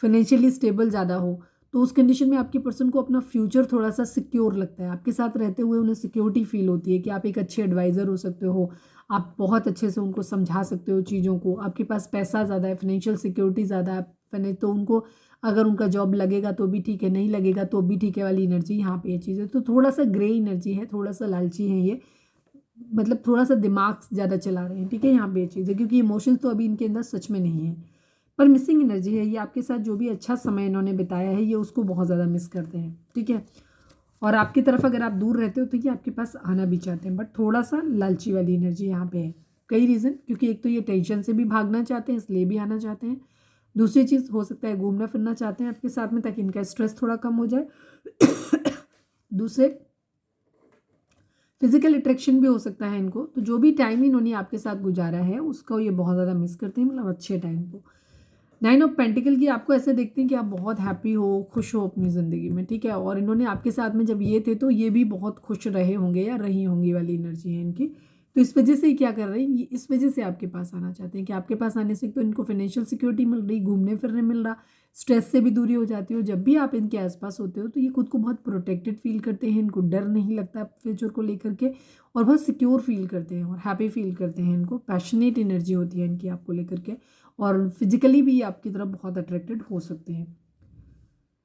फाइनेंशियली स्टेबल ज़्यादा हो, तो उस कंडीशन में आपके पर्सन को अपना फ्यूचर थोड़ा सा सिक्योर लगता है। आपके साथ रहते हुए उन्हें सिक्योरिटी फील होती है कि आप एक अच्छे एडवाइज़र हो सकते हो, आप बहुत अच्छे से उनको समझा सकते हो चीज़ों को, आपके पास पैसा ज़्यादा है, फाइनेंशियल सिक्योरिटी ज़्यादा है, तो उनको अगर उनका जॉब लगेगा तो भी ठीक है, नहीं लगेगा तो भी ठीक है वाली एनर्जी यहाँ पे ये चीज़ है। तो थोड़ा सा ग्रे एनर्जी है, थोड़ा सा लालची है ये, मतलब थोड़ा सा दिमाग ज़्यादा चला रहे हैं, ठीक है, यहाँ पे ये चीज़ है, क्योंकि इमोशंस तो अभी इनके अंदर सच में नहीं है, पर मिसिंग एनर्जी है। ये आपके साथ जो भी अच्छा समय इन्होंने बिताया है ये उसको बहुत ज़्यादा मिस करते हैं, ठीक है। और आपकी तरफ अगर आप दूर रहते हो तो ये आपके पास आना भी चाहते हैं, बट थोड़ा सा लालची वाली एनर्जी यहाँ पे है। कई रीज़न, क्योंकि एक तो ये टेंशन से भी भागना चाहते हैं इसलिए भी आना चाहते हैं, दूसरी चीज़ हो सकता है घूमना फिरना चाहते हैं आपके साथ में ताकि इनका स्ट्रेस थोड़ा कम हो जाए। दूसरे फिजिकल अट्रैक्शन भी हो सकता है इनको, तो जो भी टाइम इन्होंने आपके साथ गुजारा है उसको ये बहुत ज़्यादा मिस करते हैं, मतलब अच्छे टाइम को। 9 ऑफ पेंटिकल की आपको ऐसे देखते हैं कि आप बहुत हैप्पी हो, खुश हो अपनी ज़िंदगी में, ठीक है, और इन्होंने आपके साथ में जब ये थे तो ये भी बहुत खुश रहे होंगे या रही होंगी वाली एनर्जी है इनकी। तो इस वजह से ही क्या कर रहे हैं, ये इस वजह से आपके पास आना चाहते हैं कि आपके पास आने से तो इनको फाइनेंशियल सिक्योरिटी मिल रही, घूमने फिरने मिल रहा, स्ट्रेस से भी दूरी हो जाती हो। जब भी आप इनके आसपास होते हो तो ये खुद को बहुत प्रोटेक्टेड फील करते हैं, इनको डर नहीं लगता फ्यूचर को लेकर के, और बहुत सिक्योर फील करते हैं और हैप्पी फील करते हैं। इनको पैशनेट एनर्जी होती है इनकी आपको लेकर के, और फिजिकली भी आपकी तरफ बहुत अट्रैक्टेड हो सकते हैं।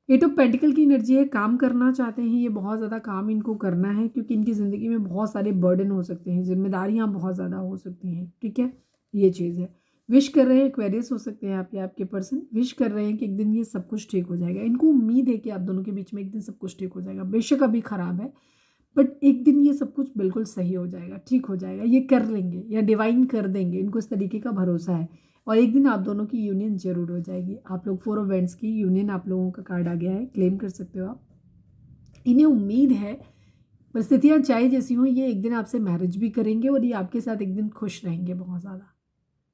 8 ऑफ पेंटिकल की एनर्जी है, काम करना चाहते हैं ये, बहुत ज़्यादा काम इनको करना है क्योंकि इनकी ज़िंदगी में बहुत सारे बर्डन हो सकते हैं, जिम्मेदारियां बहुत ज़्यादा हो सकती हैं, ठीक है, ये चीज़ है। विश कर रहे हैं, एक्वेरियस हो सकते हैं आप या आपके पर्सन, विश कर रहे हैं कि एक दिन ये सब कुछ ठीक हो जाएगा। इनको उम्मीद है कि आप दोनों के बीच में एक दिन सब कुछ ठीक हो जाएगा, बेशक अभी ख़राब है बट एक दिन ये सब कुछ बिल्कुल सही हो जाएगा, ठीक हो जाएगा, ये कर लेंगे या डिवाइन कर देंगे, इनको इस तरीके का भरोसा है। और एक दिन आप दोनों की यूनियन जरूर हो जाएगी। आप लोग 4 ऑफ वेंट्स की यूनियन आप लोगों का कार्ड आ गया है, क्लेम कर सकते हो आप। इन्हें उम्मीद है, परिस्थितियाँ चाहे जैसी हों, ये एक दिन आपसे मैरिज भी करेंगे और ये आपके साथ एक दिन खुश रहेंगे बहुत ज़्यादा,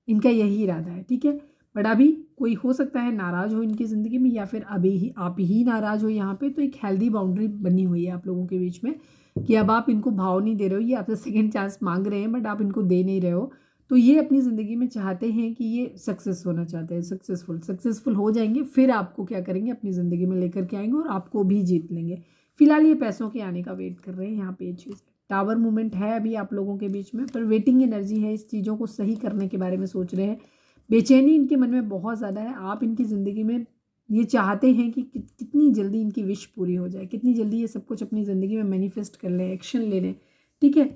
इनका यही इरादा है, ठीक है। बट अभी कोई हो सकता है नाराज़ हो इनकी ज़िंदगी में, या फिर अभी ही आप ही नाराज़ हो यहाँ पे। तो एक हेल्दी बाउंड्री बनी हुई है आप लोगों के बीच में कि अब आप इनको भाव नहीं दे रहे हो, ये आपसे सेकंड चांस मांग रहे हैं बट आप इनको दे नहीं रहे हो। तो ये अपनी ज़िंदगी में चाहते हैं कि ये सक्सेस होना चाहते हैं, सक्सेसफुल हो जाएंगे, फिर आपको क्या करेंगे, अपनी ज़िंदगी में लेकर के आएंगे और आपको भी जीत लेंगे। फिलहाल ये पैसों के आने का वेट कर रहे हैं, यहाँ पे ये चीज़ टावर मूवमेंट है अभी आप लोगों के बीच में, पर वेटिंग एनर्जी है, इस चीज़ों को सही करने के बारे में सोच रहे हैं। बेचैनी इनके मन में बहुत ज़्यादा है, आप इनकी ज़िंदगी में ये चाहते हैं कि कितनी जल्दी इनकी विश पूरी हो जाए, कितनी जल्दी ये सब कुछ अपनी ज़िंदगी में मैनिफेस्ट कर लें, एक्शन ले लें, ठीक है।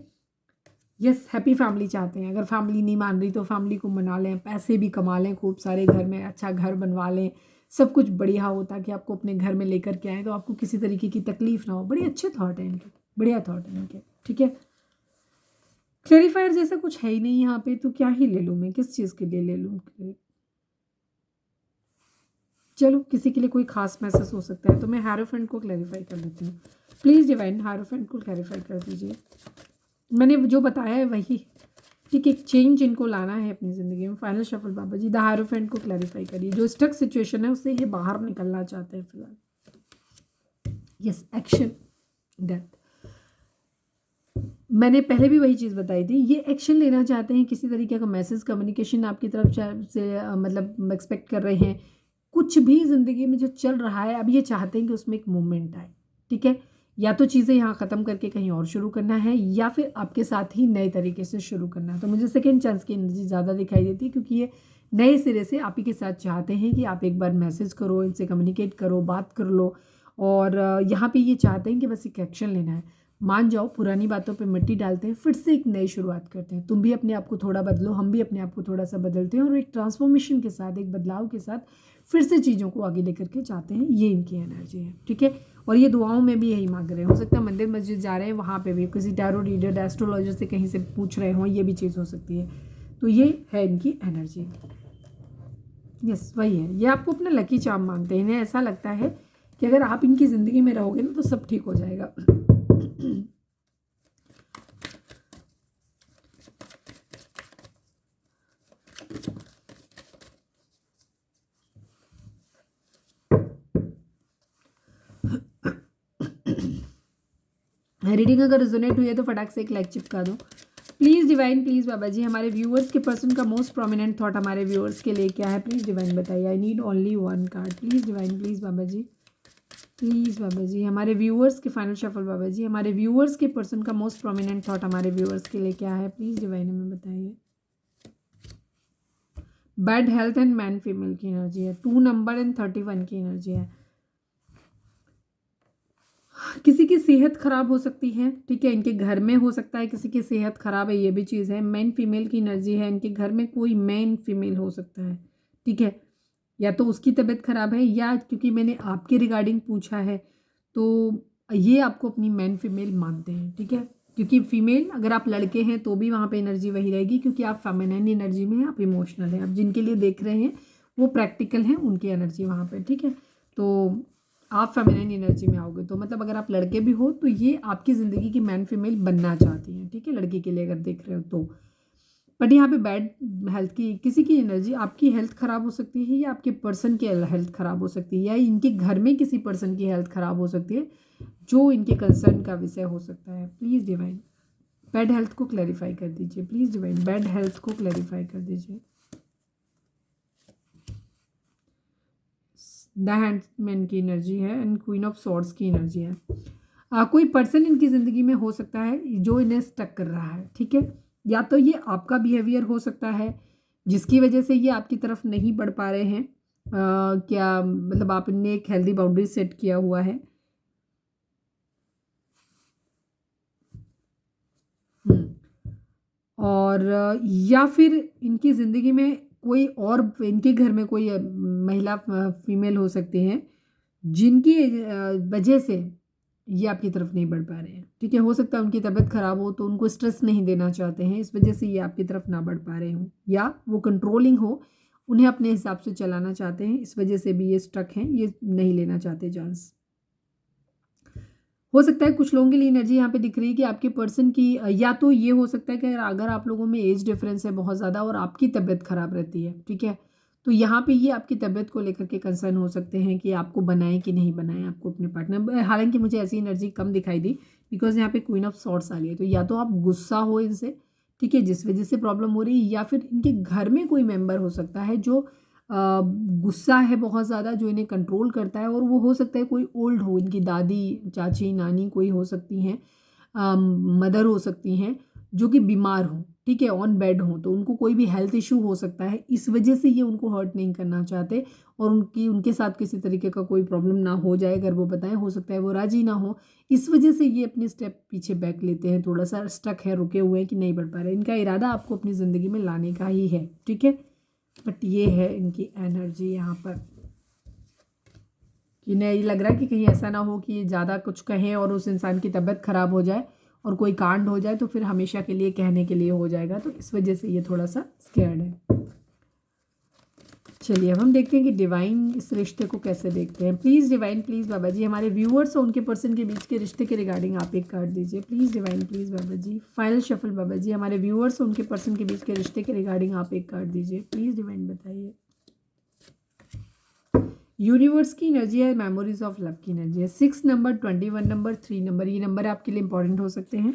यस, हैप्पी फैमिली चाहते हैं, अगर फैमिली नहीं मान रही तो फैमिली को मना लें, पैसे भी कमा लें खूब सारे, घर में अच्छा घर बनवा लें, सब कुछ बढ़िया हो ताकि आपको अपने घर में लेकर के आएँ तो आपको किसी तरीके की तकलीफ ना हो। बड़े अच्छे थॉट हैं इनके, बढ़िया थॉट है इनके, ठीक है। क्लेरिफायर जैसा कुछ है ही नहीं यहाँ पे, तो क्या ही ले लूँ मैं, किस चीज़ के लिए ले लूँ। चलो किसी के लिए कोई खास मैसेज हो सकता है तो मैं हायरोफेंट को क्लैरिफाई कर लेती हूँ। प्लीज़ डिवाइन हायरोफेंट को क्लैरिफाई कर दीजिए। मैंने जो बताया है वही, ठीक है, एक चेंज इनको लाना है अपनी ज़िंदगी में। फाइनल शफल बाबा जी, द हायरोफेंट को क्लैरिफाई करिए, जो स्टक सिचुएशन है उससे ये बाहर निकलना चाहते हैं फिलहाल। Yes, action, death. मैंने पहले भी वही चीज़ बताई थी, ये एक्शन लेना चाहते हैं, किसी तरीके का मैसेज कम्युनिकेशन आपकी तरफ से मतलब एक्सपेक्ट कर रहे हैं। कुछ भी ज़िंदगी में जो चल रहा है अब ये चाहते हैं कि उसमें एक मूवमेंट आए, ठीक है। या तो चीज़ें यहाँ ख़त्म करके कहीं और शुरू करना है या फिर आपके साथ ही नए तरीके से शुरू करना है। तो मुझे सेकेंड चांस की एनर्जी ज़्यादा दिखाई देती है क्योंकि ये नए सिरे से आप ही के साथ चाहते हैं कि आप एक बार मैसेज करो, इनसे कम्युनिकेट करो, बात कर लो। और यहाँ पे ये चाहते हैं कि बस एक एक्शन लेना है, मान जाओ, पुरानी बातों पे मिट्टी डालते हैं, फिर से एक नई शुरुआत करते हैं। तुम भी अपने आप को थोड़ा बदलो, हम भी अपने आप को थोड़ा सा बदलते हैं और एक ट्रांसफॉर्मेशन के साथ, एक बदलाव के साथ फिर से चीज़ों को आगे लेकर के जाते हैं। ये इनकी एनर्जी है, ठीक है। और ये दुआओं में भी यही मांग रहे हैं, हो सकता है मंदिर मस्जिद जा रहे हैं वहाँ पे भी किसी टैरो रीडर एस्ट्रोलॉजर से कहीं से पूछ रहे हों, ये भी चीज़ हो सकती है। तो ये है इनकी एनर्जी। यस वही है, ये आपको अपना लकी चार्म मानते हैं। इन्हें ऐसा लगता है कि अगर आप इनकी ज़िंदगी में रहोगे ना तो सब ठीक हो जाएगा। रीडिंग अगर रिजोनेट हुई है तो फटाक से एक लाइक चिपका दो प्लीज़ डिवाइन, प्लीज़ बाबा जी। हमारे व्यूअर्स के पर्सन का मोस्ट प्रोमिनेंट थॉट हमारे व्यूअर्स के लिए क्या है, प्लीज़ डिवाइन बताइए। I need only one card, please divine, please Baba ji, please बाबा जी। हमारे व्यूअर्स के फाइनल शफल बाबा जी, हमारे व्यूअर्स के पर्सन का मोस्ट प्रोमिनेंट थॉट हमारे व्यूअर्स के लिए क्या है, प्लीज़ डिवाइन हमें बताइए। Bad health and man female की एनर्जी है, 2 नंबर एंड 31 की एनर्जी है। किसी की सेहत खराब हो सकती है, ठीक है, इनके घर में हो सकता है किसी की सेहत खराब है, ये भी चीज़ है। मैन फीमेल की एनर्जी है, इनके घर में कोई मैन फीमेल हो सकता है, ठीक है, या तो उसकी तबीयत खराब है या क्योंकि मैंने आपके रिगार्डिंग पूछा है तो ये आपको अपनी मैन फीमेल मानते हैं, ठीक है। क्योंकि फीमेल अगर आप लड़के हैं तो भी वहाँ पे एनर्जी वही रहेगी, क्योंकि आप फेमिनिन एनर्जी में हैं, आप इमोशनल हैं। आप जिनके लिए देख रहे हैं वो प्रैक्टिकल हैं, उनकी एनर्जी वहाँ पे, ठीक है। तो आप फेमिनिन एनर्जी में आओगे तो मतलब अगर आप लड़के भी हो तो ये आपकी ज़िंदगी की मैन फीमेल बनना चाहती हैं, ठीक है, लड़की के लिए अगर देख रहे हो तो। बट यहाँ पे बैड हेल्थ की किसी की एनर्जी, आपकी हेल्थ ख़राब हो सकती है या आपके पर्सन की हेल्थ ख़राब हो सकती है या इनके घर में किसी पर्सन की हेल्थ ख़राब हो सकती है जो इनके कंसर्न का विषय हो सकता है। प्लीज़ डिवाइन बैड हेल्थ को क्लैरिफाई कर दीजिए, प्लीज़ डिवाइन बैड हेल्थ को क्लैरिफाई कर दीजिए। द हैंडमैन की एनर्जी है एंड क्वीन ऑफ सॉर्ड्स की एनर्जी है। कोई पर्सन इनकी ज़िंदगी में हो सकता है जो इन्हें स्टक कर रहा है, ठीक है, या तो ये आपका बिहेवियर हो सकता है जिसकी वजह से ये आपकी तरफ नहीं बढ़ पा रहे हैं। क्या मतलब आपने एक हेल्दी बाउंड्री सेट किया हुआ है। और या फिर इनकी ज़िंदगी में कोई और इनके घर में कोई महिला फीमेल हो सकती हैं जिनकी वजह से ये आपकी तरफ नहीं बढ़ पा रहे हैं, ठीक है। हो सकता है उनकी तबीयत खराब हो तो उनको स्ट्रेस नहीं देना चाहते हैं, इस वजह से ये आपकी तरफ ना बढ़ पा रहे हों, या वो कंट्रोलिंग हो, उन्हें अपने हिसाब से चलाना चाहते हैं, इस वजह से भी ये स्ट्रक हैं, ये नहीं लेना चाहते चांस। हो सकता है कुछ लोगों के लिए एनर्जी यहाँ पे दिख रही है कि आपके पर्सन की या तो ये हो सकता है कि अगर आप लोगों में एज डिफरेंस है बहुत ज़्यादा और आपकी तबीयत खराब रहती है, ठीक है, तो यहाँ पे ये आपकी तबीयत को लेकर के कंसर्न हो सकते हैं कि आपको बनाएं कि नहीं बनाएं आपको अपने पार्टनर। हालांकि मुझे ऐसी एनर्जी कम दिखाई दी बिकॉज यहाँ पे क्वीन ऑफ सॉर्ट्स आ रही है, तो या तो आप गुस्सा हो इनसे, ठीक है, जिस वजह से प्रॉब्लम हो रही है, या फिर इनके घर में कोई मेंबर हो सकता है जो गुस्सा है बहुत ज़्यादा, जो इन्हें कंट्रोल करता है, और वो हो सकता है कोई ओल्ड हो, इनकी दादी चाची नानी कोई हो सकती हैं, मदर हो सकती हैं जो कि बीमार हो, ठीक है, ऑन बेड हो, तो उनको कोई भी हेल्थ इशू हो सकता है, इस वजह से ये उनको हर्ट नहीं करना चाहते और उनके साथ किसी तरीके का कोई प्रॉब्लम ना हो जाए। अगर वो बताएं हो सकता है वो राजी ना हो, इस वजह से ये अपनी स्टेप पीछे बैक लेते हैं, थोड़ा सा स्टक है, रुके हुए हैं कि नहीं बढ़ पा रहे। इनका इरादा आपको अपनी ज़िंदगी में लाने का ही है, ठीक है, बट ये है इनकी एनर्जी यहाँ पर कि नहीं लग रहा कि कहीं ऐसा ना हो कि ये ज़्यादा कुछ कहें और उस इंसान की तबीयत ख़राब हो जाए और कोई कांड हो जाए तो फिर हमेशा के लिए कहने के लिए हो जाएगा, तो इस वजह से ये थोड़ा सा स्कैर्ड है। चलिए अब हम देखते हैं कि डिवाइन इस रिश्ते को कैसे देखते हैं। प्लीज़ डिवाइन, प्लीज़ बाबा जी, हमारे व्यूअर्स और उनके पर्सन के बीच के रिश्ते के रिगार्डिंग आप एक कार्ड दीजिए। Please divine, please Baba ji, final shuffle बाबा जी, हमारे व्यूअर्स और उनके पर्सन के बीच के रिश्ते के रिगार्डिंग आप एक कार्ड दीजिए। प्लीज़ डिवाइन बताइए। यूनिवर्स की एनर्जी है, मेमोरीज ऑफ लव की एनर्जी है, 6 नंबर, 21 नंबर, 3 नंबर, ये नंबर आपके लिए इंपॉर्टेंट हो सकते हैं।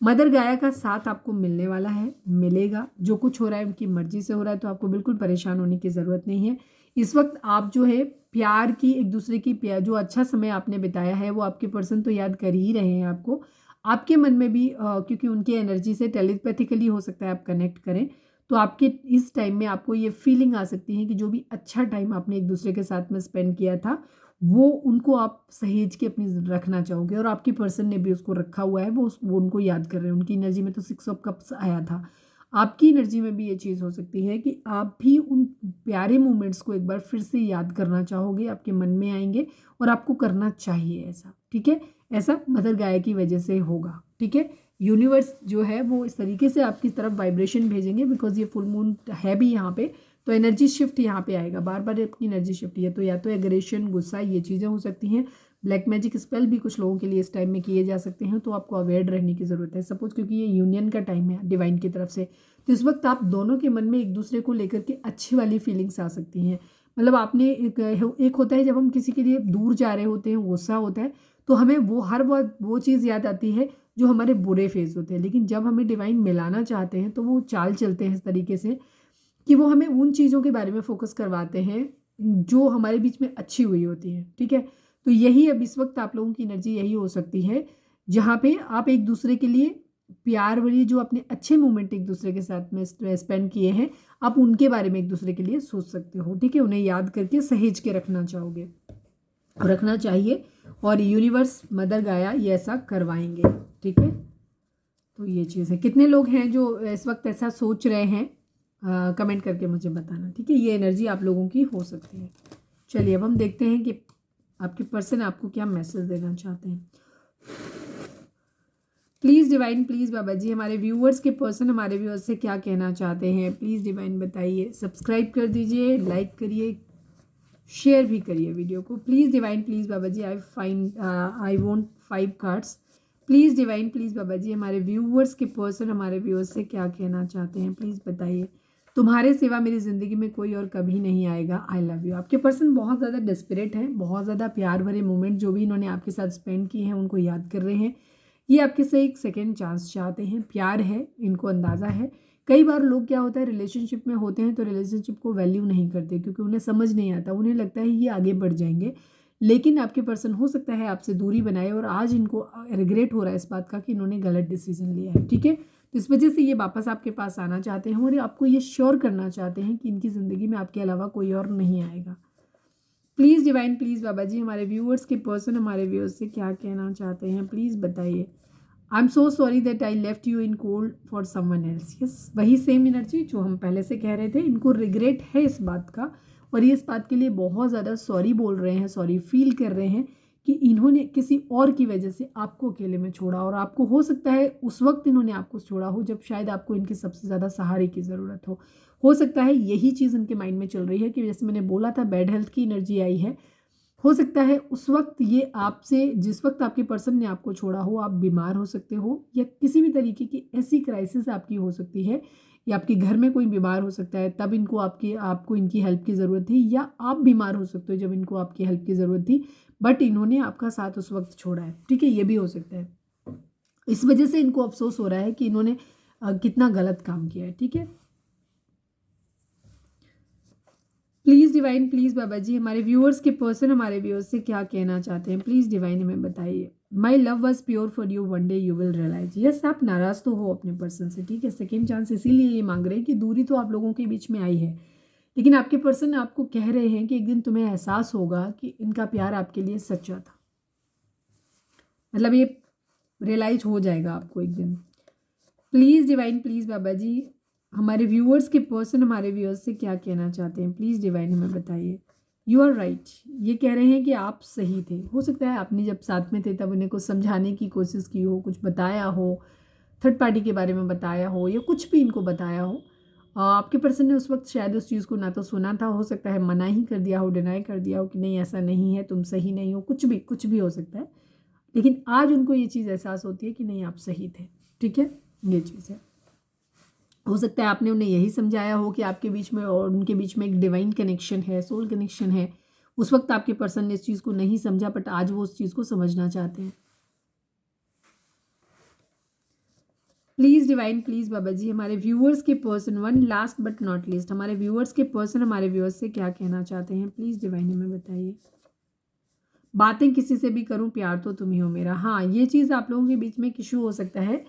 मदर गाया का साथ आपको मिलने वाला है, मिलेगा। जो कुछ हो रहा है उनकी मर्जी से हो रहा है, तो आपको बिल्कुल परेशान होने की ज़रूरत नहीं है। इस वक्त आप जो है प्यार की, एक दूसरे की प्यार, जो अच्छा समय आपने बिताया है वो आपके पर्सन तो याद कर ही रहे हैं आपको, आपके मन में भी क्योंकि उनकी एनर्जी से टेलीपैथिकली हो सकता है आप कनेक्ट करें, तो आपके इस टाइम में आपको ये फीलिंग आ सकती है कि जो भी अच्छा टाइम आपने एक दूसरे के साथ में स्पेंड किया था वो उनको आप सहेज के अपनी रखना चाहोगे, और आपके पर्सन ने भी उसको रखा हुआ है, वो उनको याद कर रहे हैं। उनकी एनर्जी में तो 6 ऑफ कप्स आया था, आपकी एनर्जी में भी ये चीज़ हो सकती है कि आप भी उन प्यारे मोमेंट्स को एक बार फिर से याद करना चाहोगे, आपके मन में आएंगे और आपको करना चाहिए ऐसा, ठीक है, ऐसा मदर गाय की वजह से होगा, ठीक है। यूनिवर्स जो है वो इस तरीके से आपकी तरफ वाइब्रेशन भेजेंगे, बिकॉज ये फुल मून है भी यहाँ पे, तो एनर्जी शिफ्ट यहाँ पे आएगा, बार बार अपनी एनर्जी शिफ्ट है, तो या तो एग्रेशन, गुस्सा, ये चीज़ें हो सकती हैं। ब्लैक मैजिक स्पेल भी कुछ लोगों के लिए इस टाइम में किए जा सकते हैं, तो आपको अवेयर रहने की ज़रूरत है। सपोज क्योंकि ये यूनियन का टाइम है डिवाइन की तरफ से, तो इस वक्त आप दोनों के मन में एक दूसरे को लेकर के अच्छी वाली फीलिंग्स आ सकती हैं। मतलब आपने एक होता है जब हम किसी के लिए दूर जा रहे होते हैं, गुस्सा होता है, तो हमें वो चीज़ याद आती है जो हमारे बुरे फेज होते हैं, लेकिन जब हमें डिवाइन मिलाना चाहते हैं तो वो चाल चलते हैं इस तरीके से कि वो हमें उन चीज़ों के बारे में फोकस करवाते हैं जो हमारे बीच में अच्छी हुई होती है। ठीक है, तो यही अब इस वक्त आप लोगों की एनर्जी यही हो सकती है, जहाँ पे आप एक दूसरे के लिए प्यार वाली जो अपने अच्छे मोमेंट एक दूसरे के साथ में स्पेंड किए हैं, आप उनके बारे में एक दूसरे के लिए सोच सकते हो। ठीक है, उन्हें याद करके सहेज के रखना चाहोगे, रखना चाहिए, और यूनिवर्स, मदर गाया ये ऐसा करवाएंगे। ठीक है, तो ये चीज़ है। कितने लोग हैं जो इस वक्त ऐसा सोच रहे हैं, कमेंट करके मुझे बताना। ठीक है, ये एनर्जी आप लोगों की हो सकती है। चलिए अब हम देखते हैं कि आपके पर्सन आपको क्या मैसेज देना चाहते हैं। प्लीज़ डिवाइन, प्लीज़ बाबा जी, हमारे व्यूअर्स के पर्सन हमारे व्यूअर्स से क्या कहना चाहते हैं, प्लीज़ डिवाइन बताइए। सब्सक्राइब कर दीजिए, लाइक करिए, शेयर भी करिए वीडियो को। Please divine, please Baba ji, I want 5 cards. Please divine, please बाबा जी, हमारे व्यूअर्स के पर्सन हमारे व्यूअर्स से क्या कहना चाहते हैं, प्लीज़ बताइए। तुम्हारे सिवा मेरी ज़िंदगी में कोई और कभी नहीं आएगा, आई लव यू। आपके पर्सन बहुत ज़्यादा डेस्परेट हैं, बहुत ज़्यादा प्यार भरे मोमेंट जो भी इन्होंने आपके साथ स्पेंड किए हैं उनको याद कर रहे हैं। ये आपके से एक सेकेंड चांस चाहते हैं, प्यार है, इनको अंदाज़ा है। कई बार लोग क्या होता है रिलेशनशिप में होते हैं तो रिलेशनशिप को वैल्यू नहीं करते, क्योंकि उन्हें समझ नहीं आता, उन्हें लगता है ये आगे बढ़ जाएंगे, लेकिन आपके पर्सन हो सकता है आपसे दूरी बनाए, और आज इनको रिग्रेट हो रहा है इस बात का कि इन्होंने गलत डिसीजन लिया है। ठीक है, तो इस वजह से ये वापस आपके पास आना चाहते हैं, और आपको ये श्योर करना चाहते हैं कि इनकी ज़िंदगी में आपके अलावा कोई और नहीं आएगा। प्लीज़ डिवाइन, प्लीज़ बाबा जी, हमारे व्यूअर्स के पर्सन हमारे व्यूअर्स से क्या कहना चाहते हैं, प्लीज़ बताइए। I am so sorry that I left you in cold for someone else. Yes, वही सेम एनर्जी जो हम पहले से कह रहे थे, इनको रिग्रेट है इस बात का, और ये इस बात के लिए बहुत ज़्यादा सॉरी बोल रहे हैं, सॉरी फील कर रहे हैं कि इन्होंने किसी और की वजह से आपको अकेले में छोड़ा, और आपको हो सकता है उस वक्त इन्होंने आपको छोड़ा हो जब शायद आपको इनके सबसे ज़्यादा सहारे की ज़रूरत हो सकता है यही चीज़ इनके माइंड में चल रही है कि जैसे मैंने बोला था बैड हेल्थ की एनर्जी आई है, हो सकता है उस वक्त ये आपसे, जिस वक्त आपके पर्सन ने आपको छोड़ा हो, आप बीमार हो सकते हो, या किसी भी तरीके की ऐसी क्राइसिस आपकी हो सकती है, या आपके घर में कोई बीमार हो सकता है तब इनको आपको इनकी हेल्प की ज़रूरत थी, या आप बीमार हो सकते हो जब इनको आपकी हेल्प की ज़रूरत थी, बट इन्होंने आपका साथ उस वक्त छोड़ा है। ठीक है, ये भी हो सकता है, इस वजह से इनको अफसोस हो रहा है कि इन्होंने कितना गलत काम किया है। ठीक है, प्लीज़ डिवाइन, प्लीज़ बाबा जी, हमारे व्यूअर्स के पर्सन हमारे व्यूअर्स से क्या कहना चाहते हैं, प्लीज़ डिवाइन हमें बताइए। My love was pure for you, one day you will realize. Yes, आप नाराज़ तो हो अपने पर्सन से, ठीक है, सेकेंड चांस इसीलिए ये मांग रहे हैं कि दूरी तो आप लोगों के बीच में आई है, लेकिन आपके पर्सन आपको कह रहे हैं कि एक दिन तुम्हें एहसास होगा कि इनका प्यार आपके लिए सच्चा था। मतलब ये रियलाइज हो जाएगा आपको एक दिन। प्लीज़ डिवाइन, प्लीज़ बाबा जी, हमारे व्यूअर्स के पर्सन हमारे व्यूअर्स से क्या कहना चाहते हैं, प्लीज़ डिवाइन हमें बताइए। यू आर राइट, ये कह रहे हैं कि आप सही थे। हो सकता है आपने जब साथ में थे तब उन्हें कुछ समझाने की कोशिश की हो, कुछ बताया हो, थर्ड पार्टी के बारे में बताया हो, या कुछ भी इनको बताया हो। आपके पर्सन ने उस वक्त शायद उस चीज़ को ना तो सुना था, हो सकता है मना ही कर दिया हो, डिनाई कर दिया हो कि नहीं ऐसा नहीं है, तुम सही नहीं हो, कुछ भी हो सकता है, लेकिन आज उनको ये चीज़ एहसास होती है कि नहीं आप सही थे। ठीक है, ये चीज़ है। हो सकता है आपने उन्हें यही समझाया हो कि आपके बीच में और उनके बीच में एक डिवाइन कनेक्शन है, सोल कनेक्शन है। उस वक्त आपके पर्सन ने इस चीज़ को नहीं समझा, बट आज वो उस चीज़ को समझना चाहते हैं। प्लीज़ डिवाइन, प्लीज़ बाबा जी, हमारे व्यूअर्स के person, one last but not least, हमारे व्यूअर्स के पर्सन हमारे व्यूअर्स से क्या कहना चाहते हैं, प्लीज़ डिवाइन हमें बताइए। बातें किसी से भी करूं, प्यार तो तुम ही हो मेरा। हाँ, ये चीज़ आप लोगों के बीच में एक इशू हो सकता है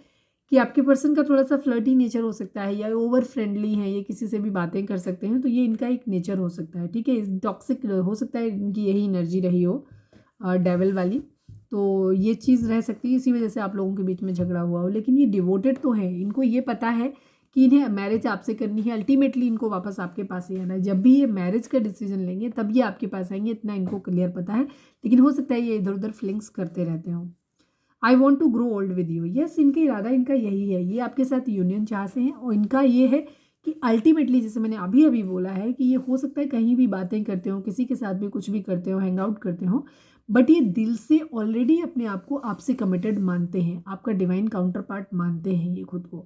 कि आपके पर्सन का थोड़ा सा फ्लर्टी नेचर हो सकता है, या ओवर फ्रेंडली है, ये किसी से भी बातें कर सकते हैं, तो ये इनका एक नेचर हो सकता है। ठीक है, टॉक्सिक हो सकता है, इनकी यही एनर्जी रही हो डेविल वाली, तो ये चीज़ रह सकती है, इसी वजह से आप लोगों के बीच में झगड़ा हुआ हो। लेकिन ये डिवोटेड तो है, इनको ये पता है कि इन्हें मैरिज आपसे करनी है, अल्टीमेटली इनको वापस आपके पास ही आना है। जब भी ये मैरिज का डिसीजन लेंगे तब ये आपके पास आएंगे, इतना इनको क्लियर पता है, लेकिन हो सकता है ये इधर उधर फीलिंग्स करते रहते हों। I want to grow old with you. Yes, इनका इरादा इनका यही है, ये आपके साथ यूनियन चाहते हैं और इनका ये है कि अल्टीमेटली जैसे मैंने अभी अभी बोला है कि ये हो सकता है कहीं भी बातें करते हो, किसी के साथ भी कुछ भी करते हो, हैंग आउट करते हो, बट ये दिल से ऑलरेडी अपने आप को आपसे कमिटेड मानते हैं, आपका डिवाइन काउंटर पार्ट मानते हैं ये खुद को।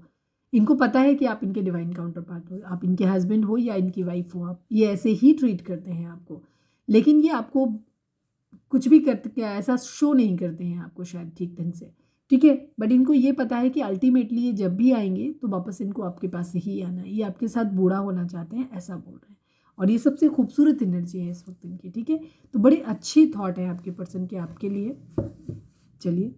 इनको पता है कि आप इनके डिवाइन काउंटर पार्ट हो, आप इनके हस्बैंड हो या इनकी वाइफ हो, आप ये ऐसे ही ट्रीट करते हैं आपको। लेकिन ये आपको कुछ भी करते क्या ऐसा शो नहीं करते हैं आपको शायद ठीक ढंग से, ठीक है, बट इनको ये पता है कि अल्टीमेटली ये जब भी आएंगे तो वापस इनको आपके पास से ही आना है, ये आपके साथ बूढ़ा होना चाहते हैं ऐसा बोल रहे हैं। और ये सबसे खूबसूरत एनर्जी है इस वक्त इनकी, ठीक है। तो बड़ी अच्छी थॉट है आपके पर्सन के आपके लिए। चलिए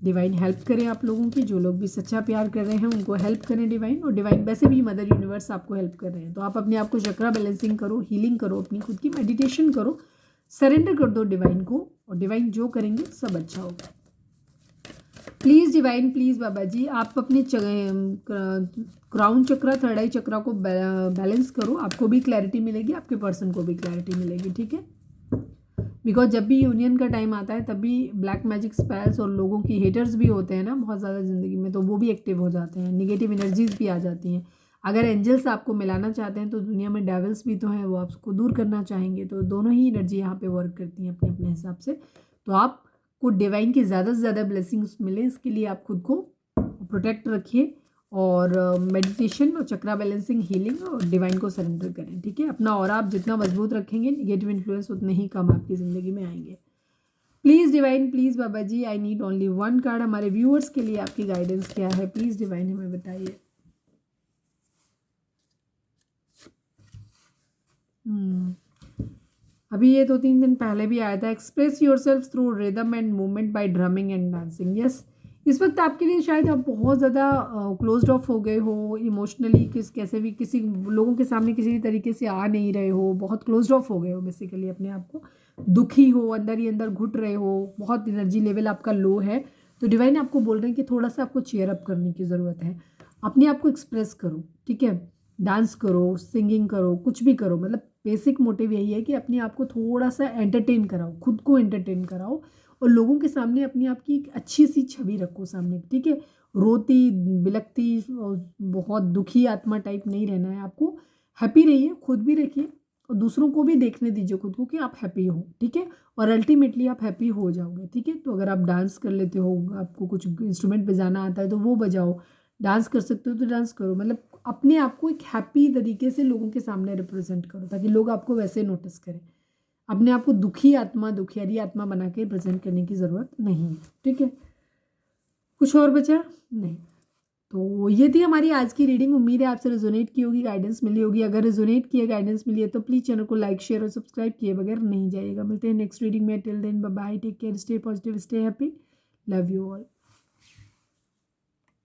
डिवाइन हेल्प करें आप लोगों की, जो लोग भी सच्चा प्यार कर रहे हैं उनको हेल्प करें डिवाइन। और डिवाइन वैसे भी मदर यूनिवर्स आपको हेल्प कर रहे हैं, तो आप अपने आप को चक्रा बैलेंसिंग करो, हीलिंग करो, अपनी खुद की मेडिटेशन करो, सरेंडर कर दो डिवाइन को, और डिवाइन जो करेंगे सब अच्छा होगा। प्लीज़ डिवाइन, प्लीज़ बाबा जी, आप अपने क्राउन चक्रा, थर्ड आई चक्रा को बैलेंस करो, आपको भी क्लैरिटी मिलेगी, आपके पर्सन को भी क्लैरिटी मिलेगी, ठीक है। बिकॉज जब भी यूनियन का टाइम आता है तभी ब्लैक मैजिक स्पेल्स और लोगों की हेटर्स भी होते हैं ना बहुत ज़्यादा ज़िंदगी में, तो वो भी एक्टिव हो जाते हैं, निगेटिव एनर्जीज भी आ जाती हैं। अगर एंजल्स आपको मिलाना चाहते हैं तो दुनिया में डेविल्स भी तो हैं, वो आपको दूर करना चाहेंगे, तो दोनों ही एनर्जी यहाँ पे वर्क करती हैं अपने अपने हिसाब से। तो आपको डिवाइन की ज़्यादा से ज़्यादा ब्लेसिंग्स मिले, इसके लिए आप खुद को प्रोटेक्ट रखिए और मेडिटेशन और चक्रा बैलेंसिंग, हीलिंग और डिवाइन को सरेंडर करें, ठीक है। अपना और आप जितना मजबूत रखेंगे निगेटिव इन्फ्लुएंस उतने ही कम आपकी ज़िंदगी में आएंगे। Please divine, please Baba ji, I need only one card. हमारे व्यूअर्स के लिए आपकी गाइडेंस क्या है, प्लीज़ डिवाइन हमें बताइए। अभी ये 2-3 दिन पहले भी आया था, express your self through rhythm and movement by drumming and dancing. Yes, इस वक्त आपके लिए शायद आप बहुत ज़्यादा क्लोज्ड ऑफ हो गए हो इमोशनली, कैसे भी किसी लोगों के सामने किसी भी तरीके से आ नहीं रहे हो, बहुत क्लोज्ड ऑफ हो गए हो बेसिकली, अपने आप को दुखी हो, अंदर ही अंदर घुट रहे हो, बहुत एनर्जी लेवल आपका लो है। तो डिवाइन आपको बोल रहे हैं कि थोड़ा सा आपको चेयर अप करने की ज़रूरत है, अपने आप को एक्सप्रेस करो, ठीक है, डांस करो, सिंगिंग करो, कुछ भी करो, मतलब बेसिक मोटिव यही है कि अपने आप को थोड़ा सा एंटरटेन कराओ, खुद को एंटरटेन कराओ और लोगों के सामने अपने आप की एक अच्छी सी छवि रखो सामने, ठीक है। रोती बिलखती और बहुत दुखी आत्मा टाइप नहीं रहना है आपको, हैप्पी रहिए, खुद भी रखिए और दूसरों को भी देखने दीजिए खुद को कि आप हैप्पी हो, ठीक है, और अल्टीमेटली आप हैप्पी हो जाओगे, ठीक है। तो अगर आप डांस कर लेते हो, आपको कुछ इंस्ट्रूमेंट बजाना आता है तो वो बजाओ, डांस कर सकते हो तो डांस करो, मतलब अपने आप को एक हैप्पी तरीके से लोगों के सामने रिप्रेजेंट करो ताकि लोग आपको वैसे नोटिस करें। अपने आप को दुखी आत्मा, दुखियारी आत्मा बना के प्रेजेंट करने की ज़रूरत नहीं है, ठीक है। कुछ और बचा नहीं। तो ये थी हमारी आज की रीडिंग, उम्मीद है आपसे रेजोनेट की होगी, गाइडेंस मिली होगी। अगर रेजोनेट किए, गाइडेंस मिली है तो प्लीज़ चैनल को लाइक, शेयर और सब्सक्राइब किए बगैर नहीं जाइएगा। मिलते हैं नेक्स्ट रीडिंग में, till then bye bye, take care, stay positive, stay happy, love you all.